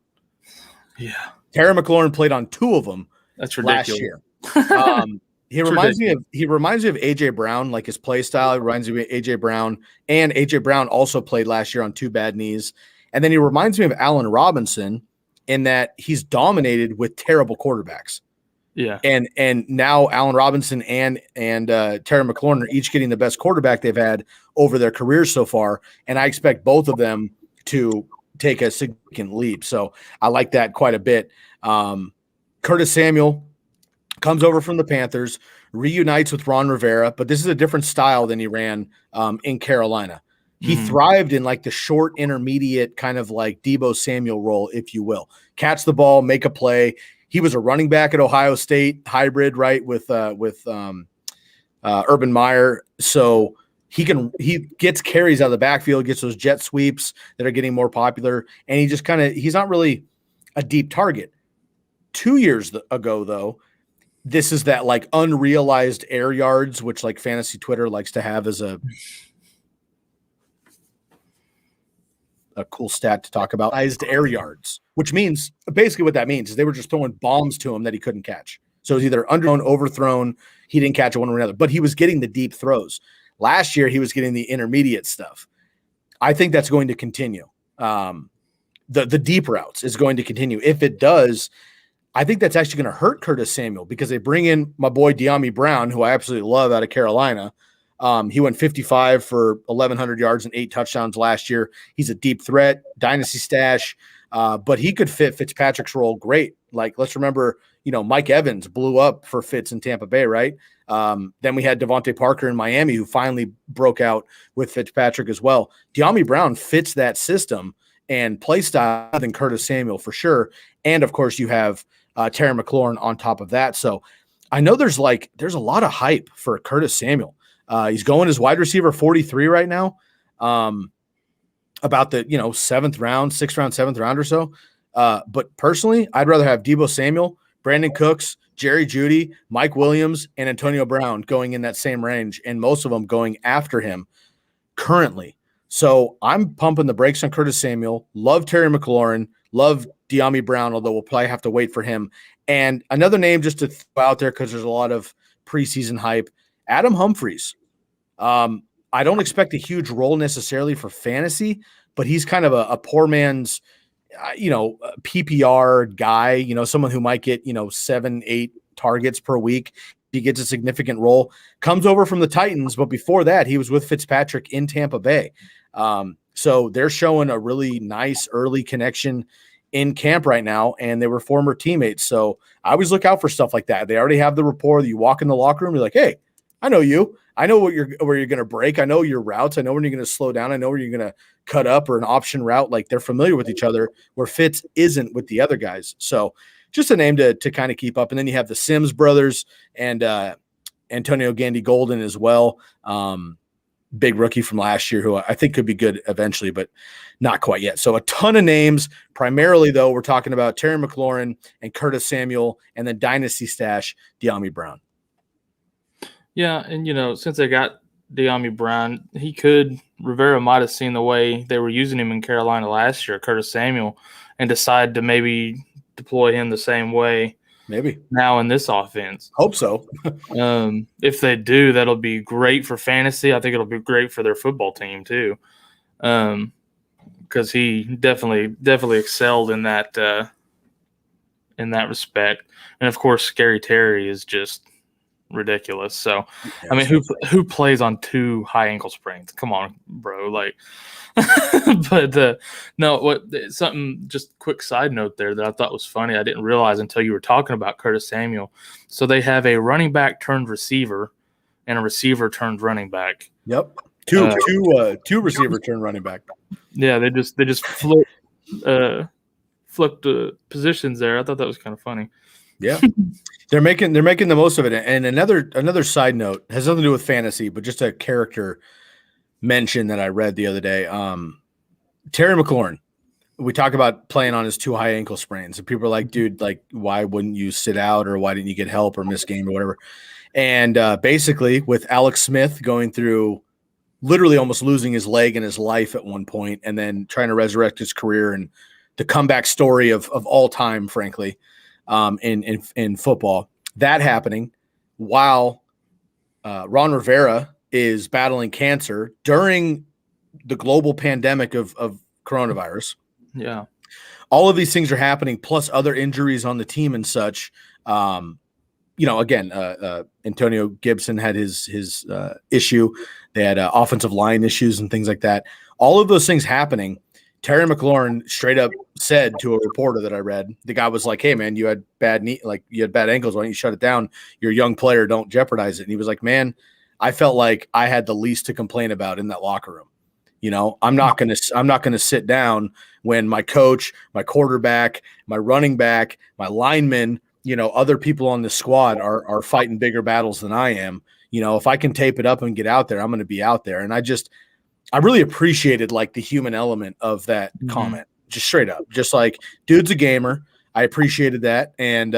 Yeah. Terry McLaurin played on 2 of them. That's ridiculous. Last year. He reminds me of AJ Brown, like his play style. He reminds me of AJ Brown, and AJ Brown also played last year on 2 bad knees. And then he reminds me of Allen Robinson in that he's dominated with terrible quarterbacks. Yeah. And now Allen Robinson and Terry McLaurin are each getting the best quarterback they've had over their careers so far, and I expect both of them to take a significant leap. So I like that quite a bit. Curtis Samuel comes over from the Panthers, reunites with Ron Rivera, but this is a different style than he ran in Carolina. He thrived in like the short, intermediate kind of like Deebo Samuel role, if you will. Catch the ball, make a play. He was a running back at Ohio State, hybrid, right, with Urban Meyer. So he gets carries out of the backfield, gets those jet sweeps that are getting more popular, and he's not really a deep target. 2 years ago, though, this is that like unrealized air yards, which like fantasy Twitter likes to have as a cool stat to talk about. Air yards, which means basically what that means is they were just throwing bombs to him that he couldn't catch. So it was either underthrown, overthrown. He didn't catch it one or another, but he was getting the deep throws. Last year, he was getting the intermediate stuff. I think that's going to continue. The deep routes is going to continue. If it does, I think that's actually going to hurt Curtis Samuel because they bring in my boy De'Ami Brown, who I absolutely love out of Carolina. He went 55 for 1,100 yards and 8 touchdowns last year. He's a deep threat, dynasty stash, but he could fit Fitzpatrick's role great. Like, let's remember, Mike Evans blew up for Fitz in Tampa Bay, right? Then we had Devontae Parker in Miami, who finally broke out with Fitzpatrick as well. De'Ami Brown fits that system and play style than Curtis Samuel for sure. And, of course, you have Terry McLaurin on top of that. So I know there's a lot of hype for Curtis Samuel. He's going as wide receiver 43 right now, about the 7th round, 6th round, 7th round or so. But personally, I'd rather have Deebo Samuel, Brandon Cooks, Jerry Jeudy, Mike Williams, and Antonio Brown going in that same range, and most of them going after him currently. So I'm pumping the brakes on Curtis Samuel. Love Terry McLaurin. Love De'Ami Brown, although we'll probably have to wait for him. And another name just to throw out there because there's a lot of preseason hype, Adam Humphries. I don't expect a huge role necessarily for fantasy, but he's kind of a poor man's, PPR guy, someone who might get, 7-8 targets per week. He gets a significant role, comes over from the Titans, but before that, he was with Fitzpatrick in Tampa Bay. So they're showing a really nice early connection in camp right now, and they were former teammates. So I always look out for stuff like that. They already have the rapport that you walk in the locker room, you're like, hey, I know you. I know where you're going to break. I know your routes. I know when you're going to slow down. I know where you're going to cut up or an option route. Like they're familiar with each other where Fitz isn't with the other guys. So just a name to kind of keep up. And then you have the Sims brothers and Antonio Gandy Golden as well. Big rookie from last year who I think could be good eventually, but not quite yet. So a ton of names. Primarily, though, we're talking about Terry McLaurin and Curtis Samuel and then dynasty stash De'Ami Brown. Yeah, and since they got De'Ami Brown, Rivera might have seen the way they were using him in Carolina last year, Curtis Samuel, and decide to maybe deploy him the same way. Maybe now in this offense. Hope so. If they do, that'll be great for fantasy. I think it'll be great for their football team too, because he definitely excelled in that respect. And of course, Scary Terry is just ridiculous. So, I mean, who plays on 2 high ankle sprains? Come on, bro. Like, but something, just quick side note there that I thought was funny. I didn't realize until you were talking about Curtis Samuel. So they have a running back turned receiver and a receiver turned running back. Yep. Two receiver turned running back. Yeah. They just flipped positions there. I thought that was kind of funny. Yeah. They're making the most of it. And another side note has nothing to do with fantasy, but just a character mention that I read the other day. Terry McLaurin, we talk about playing on his 2 high ankle sprains, and people are like, dude, like, why wouldn't you sit out, or why didn't you get help or miss game or whatever? And basically with Alex Smith going through literally almost losing his leg in his life at one point, and then trying to resurrect his career, and the comeback story of all time, frankly, in football, that happening while Ron Rivera is battling cancer during the global pandemic of coronavirus. Yeah. All of these things are happening, plus other injuries on the team and such. Again, Antonio Gibson had his issue. They had offensive line issues and things like that. All of those things happening. Terry McLaurin straight up said to a reporter that I read, the guy was like, hey man, you had bad ankles. Why don't you shut it down? You're a young player. Don't jeopardize it. And he was like, man, I felt like I had the least to complain about in that locker room. I'm not going to sit down when my coach, my quarterback, my running back, my linemen, other people on the squad are fighting bigger battles than I am. If I can tape it up and get out there, I'm going to be out there. And I really appreciated like the human element of that comment, just straight up, just like, dude's a gamer. I appreciated that. And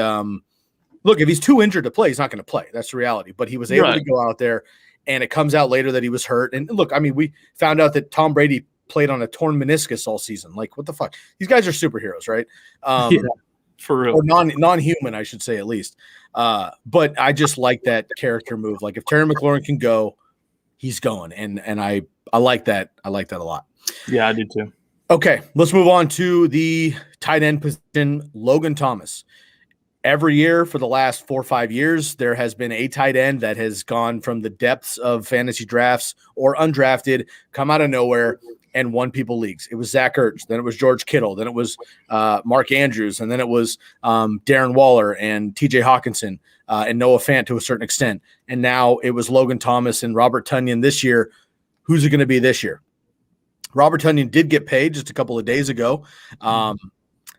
look, if he's too injured to play, he's not going to play. That's the reality. But he was able to go out there, and it comes out later that he was hurt. And look, I mean, we found out that Tom Brady played on a torn meniscus all season. Like, what the fuck? These guys are superheroes, right? For real. Or non-human, I should say, at least. But I just like that character move. Like, if Terry McLaurin can go, he's going. And I like that. I like that a lot. Yeah, I do too. Okay, let's move on to the tight end position, Logan Thomas. Every year for the last 4 or 5 years, there has been a tight end that has gone from the depths of fantasy drafts or undrafted, come out of nowhere, and won people leagues. It was Zach Ertz, then it was George Kittle, then it was Mark Andrews, and then it was Darren Waller and TJ Hawkinson and Noah Fant to a certain extent. And now it was Logan Thomas and Robert Tonyan this year. Who's it going to be this year? Robert Tonyan did get paid just a couple of days ago.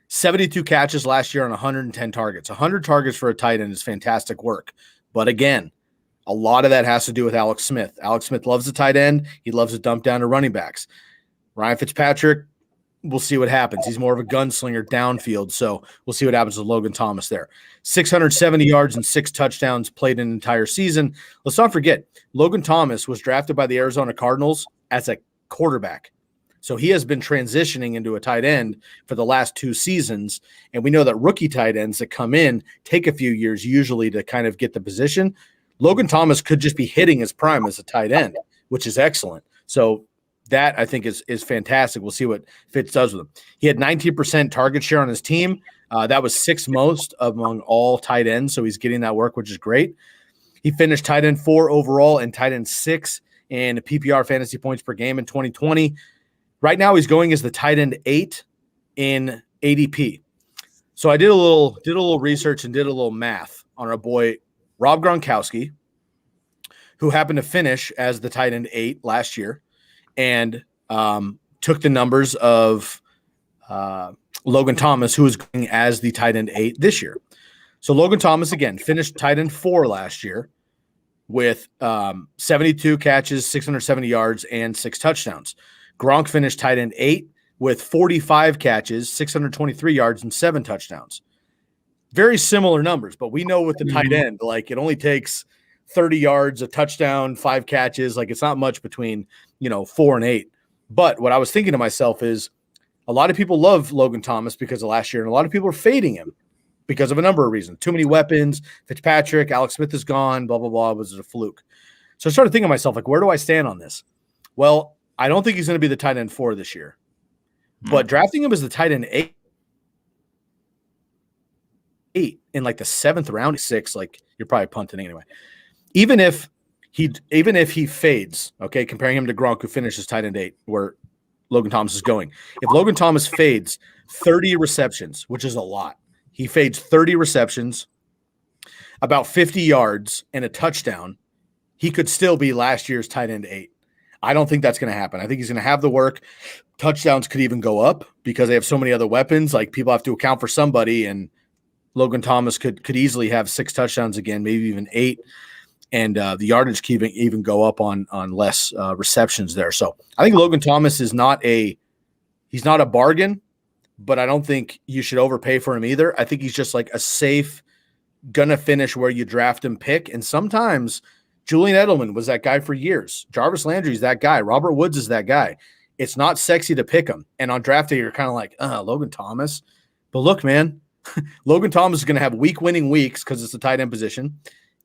72 catches last year on 110 targets. 100 targets for a tight end is fantastic work. But again, a lot of that has to do with Alex Smith. Alex Smith loves the tight end. He loves to dump down to running backs. Ryan Fitzpatrick, we'll see what happens. He's more of a gunslinger downfield, so we'll see what happens with Logan Thomas there. 670 yards and 6 touchdowns played an entire season. Let's not forget, Logan Thomas was drafted by the Arizona Cardinals as a quarterback. So he has been transitioning into a tight end for the last 2 seasons. And we know that rookie tight ends that come in take a few years usually to kind of get the position. Logan Thomas could just be hitting his prime as a tight end, which is excellent. So that I think is fantastic. We'll see what Fitz does with him. He had 19% target share on his team. That was 6th most among all tight ends. So he's getting that work, which is great. He finished tight end 4 overall and tight end 6 in PPR fantasy points per game in 2020. Right now, he's going as the tight end 8 in ADP. So I did a little research and did a little math on our boy Rob Gronkowski, who happened to finish as the tight end 8 last year, and took the numbers of Logan Thomas, who was going as the tight end 8 this year. So Logan Thomas, again, finished tight end 4 last year with 72 catches, 670 yards, and 6 touchdowns. Gronk finished tight end 8 with 45 catches, 623 yards, and 7 touchdowns. Very similar numbers, but we know with the tight end, like it only takes 30 yards, a touchdown, 5 catches. Like it's not much between, 4 and 8. But what I was thinking to myself is a lot of people love Logan Thomas because of last year, and a lot of people are fading him because of a number of reasons. Too many weapons, Fitzpatrick, Alex Smith is gone, blah, blah, blah. Was it a fluke? So I started thinking to myself, like, where do I stand on this? Well, I don't think he's going to be the tight end 4 this year. But drafting him as the tight end 8 in like the 7th round, 6, like you're probably punting anyway. Even if he fades, okay, comparing him to Gronk, who finishes tight end 8, where Logan Thomas is going. If Logan Thomas fades 30 receptions, which is a lot, he fades 30 receptions, about 50 yards, and a touchdown, he could still be last year's tight end 8. I don't think that's going to happen. I think he's going to have the work. Touchdowns could even go up because they have so many other weapons. Like people have to account for somebody, and Logan Thomas could easily have 6 touchdowns again, maybe even 8. And the yardage could even go up on less receptions there. So I think Logan Thomas is he's not a bargain, but I don't think you should overpay for him either. I think he's just like a safe, gonna finish where you draft him pick. And sometimes Julian Edelman was that guy for years. Jarvis Landry's that guy. Robert Woods is that guy. It's not sexy to pick him. And on draft day, you're kind of like, Logan Thomas. But look, man, Logan Thomas is going to have winning weeks because it's the tight end position.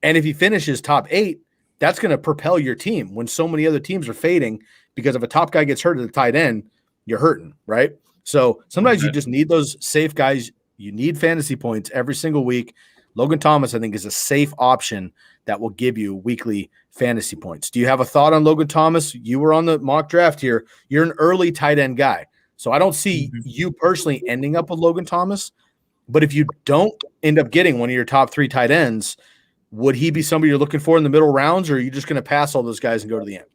And if he finishes top 8, that's going to propel your team when so many other teams are fading because if a top guy gets hurt at the tight end, you're hurting, right? So sometimes you just need those safe guys. You need fantasy points every single week. Logan Thomas, I think, is a safe option that will give you weekly fantasy points. Do you have a thought on Logan Thomas? You were on the mock draft here. You're an early tight end guy. So I don't see you personally ending up with Logan Thomas. But if you don't end up getting one of your top 3 tight ends, would he be somebody you're looking for in the middle rounds, or are you just going to pass all those guys and go to the end?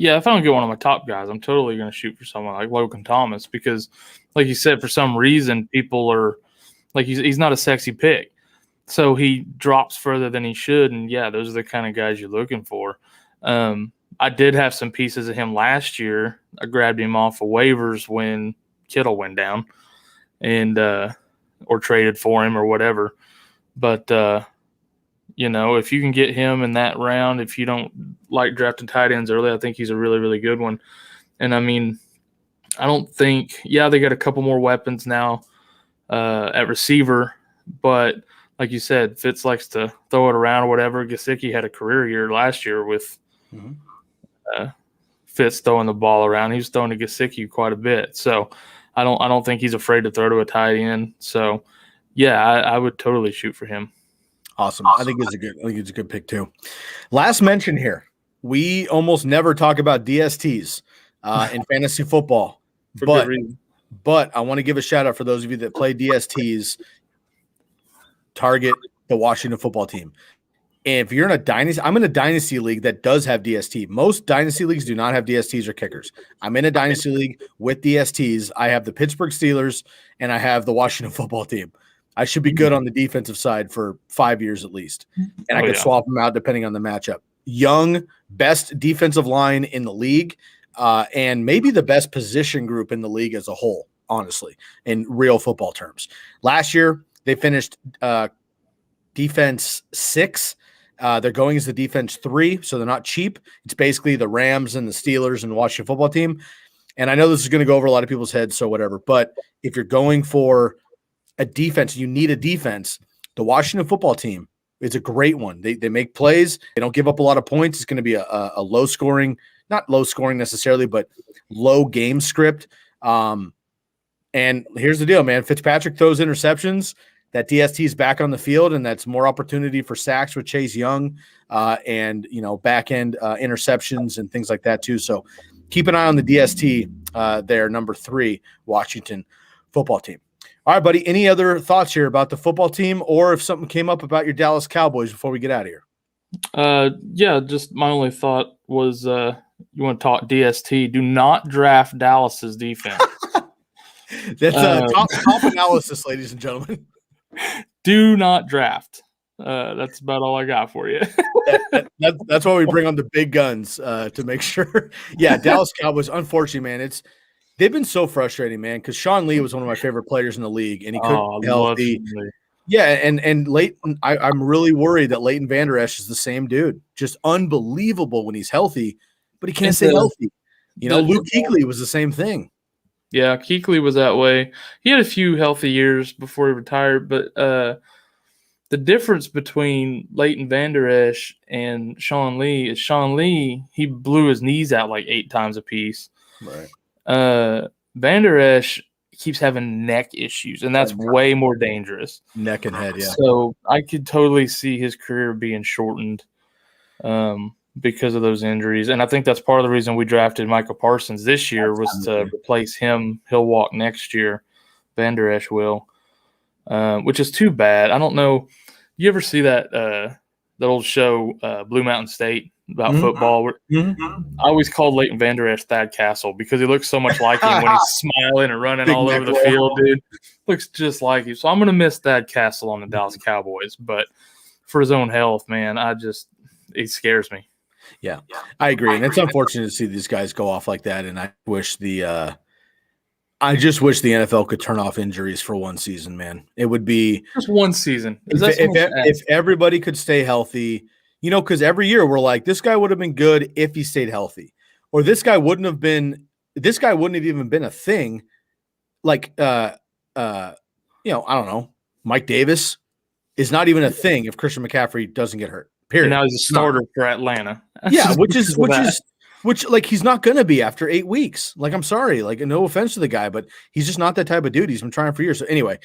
Yeah, if I don't get one of my top guys, I'm totally going to shoot for someone like Logan Thomas because, like you said, for some reason, people are like he's not a sexy pick. So he drops further than he should, and, yeah, those are the kind of guys you're looking for. I did have some pieces of him last year. I grabbed him off of waivers when Kittle went down and or traded for him or whatever. But, if you can get him in that round, if you don't like drafting tight ends early, I think he's a really, really good one. And, I mean, I don't think – they got a couple more weapons now at receiver. But, like you said, Fitz likes to throw it around or whatever. Gesicki had a career year last year with Fitz throwing the ball around. He was throwing to Gesicki quite a bit. So, I don't think he's afraid to throw to a tight end. So, yeah, I would totally shoot for him. Awesome. I think it's a good pick too. Last mention here. We almost never talk about DSTs in fantasy football. But I want to give a shout out for those of you that play DSTs. Target the Washington football team. If you're in a dynasty, I'm in a dynasty league that does have DST. Most dynasty leagues do not have DSTs or kickers. I'm in a dynasty league with DSTs. I have the Pittsburgh Steelers and I have the Washington football team. I should be good on the defensive side for 5 years at least. And I could swap them out depending on the matchup. Young, best defensive line in the league, and maybe the best position group in the league as a whole, honestly, in real football terms. Last year, they finished defense 6. They're going as the defense 3, so they're not cheap. It's basically the Rams and the Steelers and the Washington football team. And I know this is going to go over a lot of people's heads, so whatever. But if you're going for a defense, you need a defense. The Washington football team is a great one. They make plays. They don't give up a lot of points. It's going to be a low scoring, not low scoring necessarily, but low game script. And here's the deal, man. Fitzpatrick throws interceptions. That DST is back on the field, and that's more opportunity for sacks with Chase Young and, back end interceptions and things like that too. So keep an eye on the DST there, number 3, Washington football team. All right, buddy. Any other thoughts here about the football team or if something came up about your Dallas Cowboys before we get out of here? Yeah, just my only thought was you want to talk DST. Do not draft Dallas's defense. That's top analysis, ladies and gentlemen. Do not draft. That's about all I got for you. That's why we bring on the big guns to make sure. Yeah, Dallas Cowboys, unfortunately, man, they've been so frustrating, man, because Sean Lee was one of my favorite players in the league, and he couldn't be healthy. Yeah, and Leighton, I'm really worried that Leighton Vander Esch is the same dude. Just unbelievable when he's healthy, but he can't stay healthy. Luke Kuechly was the same thing. Yeah, Kuechly was that way. He had a few healthy years before he retired, but the difference between Leighton Vander Esch and Sean Lee is Sean Lee, he blew his knees out like 8 times apiece. Right. Vander Esch keeps having neck issues, and that's way more dangerous. Neck and head, yeah. So I could totally see his career being shortened because of those injuries. And I think that's part of the reason we drafted Michael Parsons this year was to replace him. He'll walk next year. Vander Esch will, which is too bad. I don't know. You ever see that old show, Blue Mountain State, about football? I always called Leighton Vander Esch Thad Castle because he looks so much like him when he's smiling and running all over the field, dude. Looks just like him. So I'm going to miss Thad Castle on the Dallas Cowboys. But for his own health, man, it scares me. Yeah, I agree. And it's unfortunate to see these guys go off like that. And I just wish the NFL could turn off injuries for one season, man. It would be just one season. If everybody could stay healthy, because every year we're like, this guy would have been good if he stayed healthy, or this guy wouldn't have even been a thing. Like, I don't know. Mike Davis is not even a thing if Christian McCaffrey doesn't get hurt. Period. And now he's a starter for Atlanta. Yeah, which he's not going to be after 8 weeks. Like, I'm sorry, like, no offense to the guy, but he's just not that type of dude. He's been trying for years. So anyway,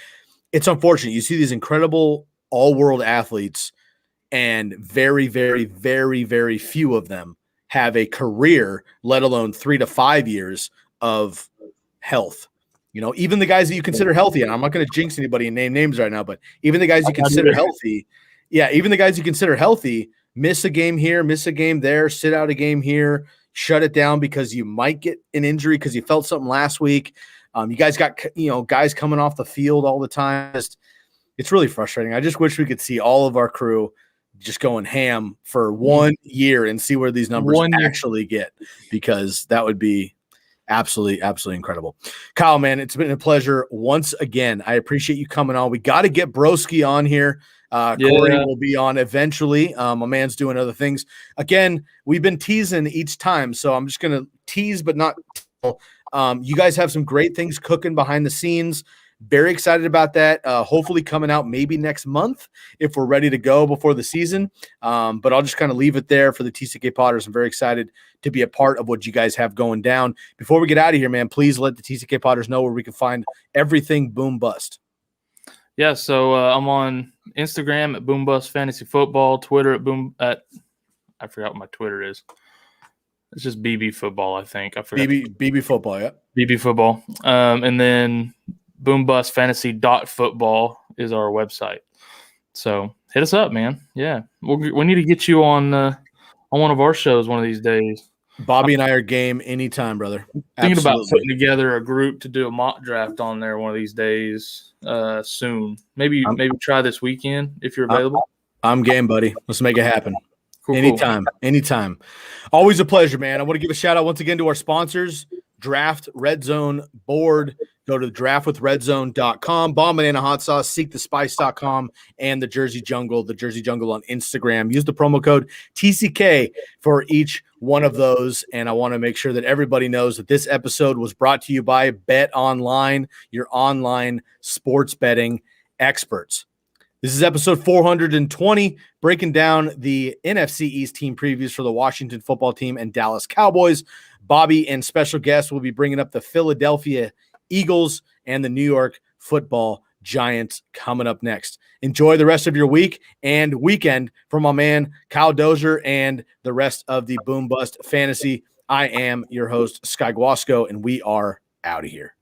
it's unfortunate. You see these incredible all-world athletes, and very, very, very, very few of them have a career, let alone 3 to 5 years of health. Even the guys that you consider healthy, and I'm not going to jinx anybody and name names right now, but even the guys you consider healthy, miss a game here, miss a game there, sit out a game here, shut it down because you might get an injury because you felt something last week. You guys got, guys coming off the field all the time. It's really frustrating. I just wish we could see all of our crew just going ham for 1 year and see where these numbers actually get, because that would be absolutely, absolutely incredible. Kyle, man, it's been a pleasure once again. I appreciate you coming on. We got to get Broski on here. Corey will be on eventually. My man's doing other things. Again, we've been teasing each time, so I'm just going to tease but not tell. You guys have some great things cooking behind the scenes. Very excited about that. Hopefully coming out maybe next month if we're ready to go before the season. But I'll just kind of leave it there for the TCK Potters. I'm very excited to be a part of what you guys have going down. Before we get out of here, man, please let the TCK Potters know where we can find everything Boom Bust. Yeah, so I'm on Instagram at Boom Bust Fantasy Football, Twitter I forgot what my Twitter is. It's just BB Football, I think. I forgot. BB Football, yeah. BB Football. And then boombustfantasy.football is our website. So hit us up, man. Yeah, we need to get you on one of our shows one of these days. Bobby and I are game anytime, brother. Thinking about putting together a group to do a mock draft on there one of these days soon. Maybe try this weekend if you're available. I'm game, buddy. Let's make it happen. Cool, Anytime. Always a pleasure, man. I want to give a shout out once again to our sponsors, Draft Red Zone Board. Go to draftwithredzone.com, Bomb Banana Hot Sauce, seekthespice.com, and the Jersey Jungle on Instagram. Use the promo code TCK for each one of those. And I want to make sure that everybody knows that this episode was brought to you by Bet Online, your online sports betting experts. This is episode 420, breaking down the NFC East team previews for the Washington football team and Dallas Cowboys. Bobby and special guests will be bringing up the Philadelphia Eagles and the New York Football Giants coming up next. Enjoy the rest of your week and weekend from my man Kyle Dozier and the rest of the Boom Bust Fantasy. I am your host, Sky Guasco, and we are out of here.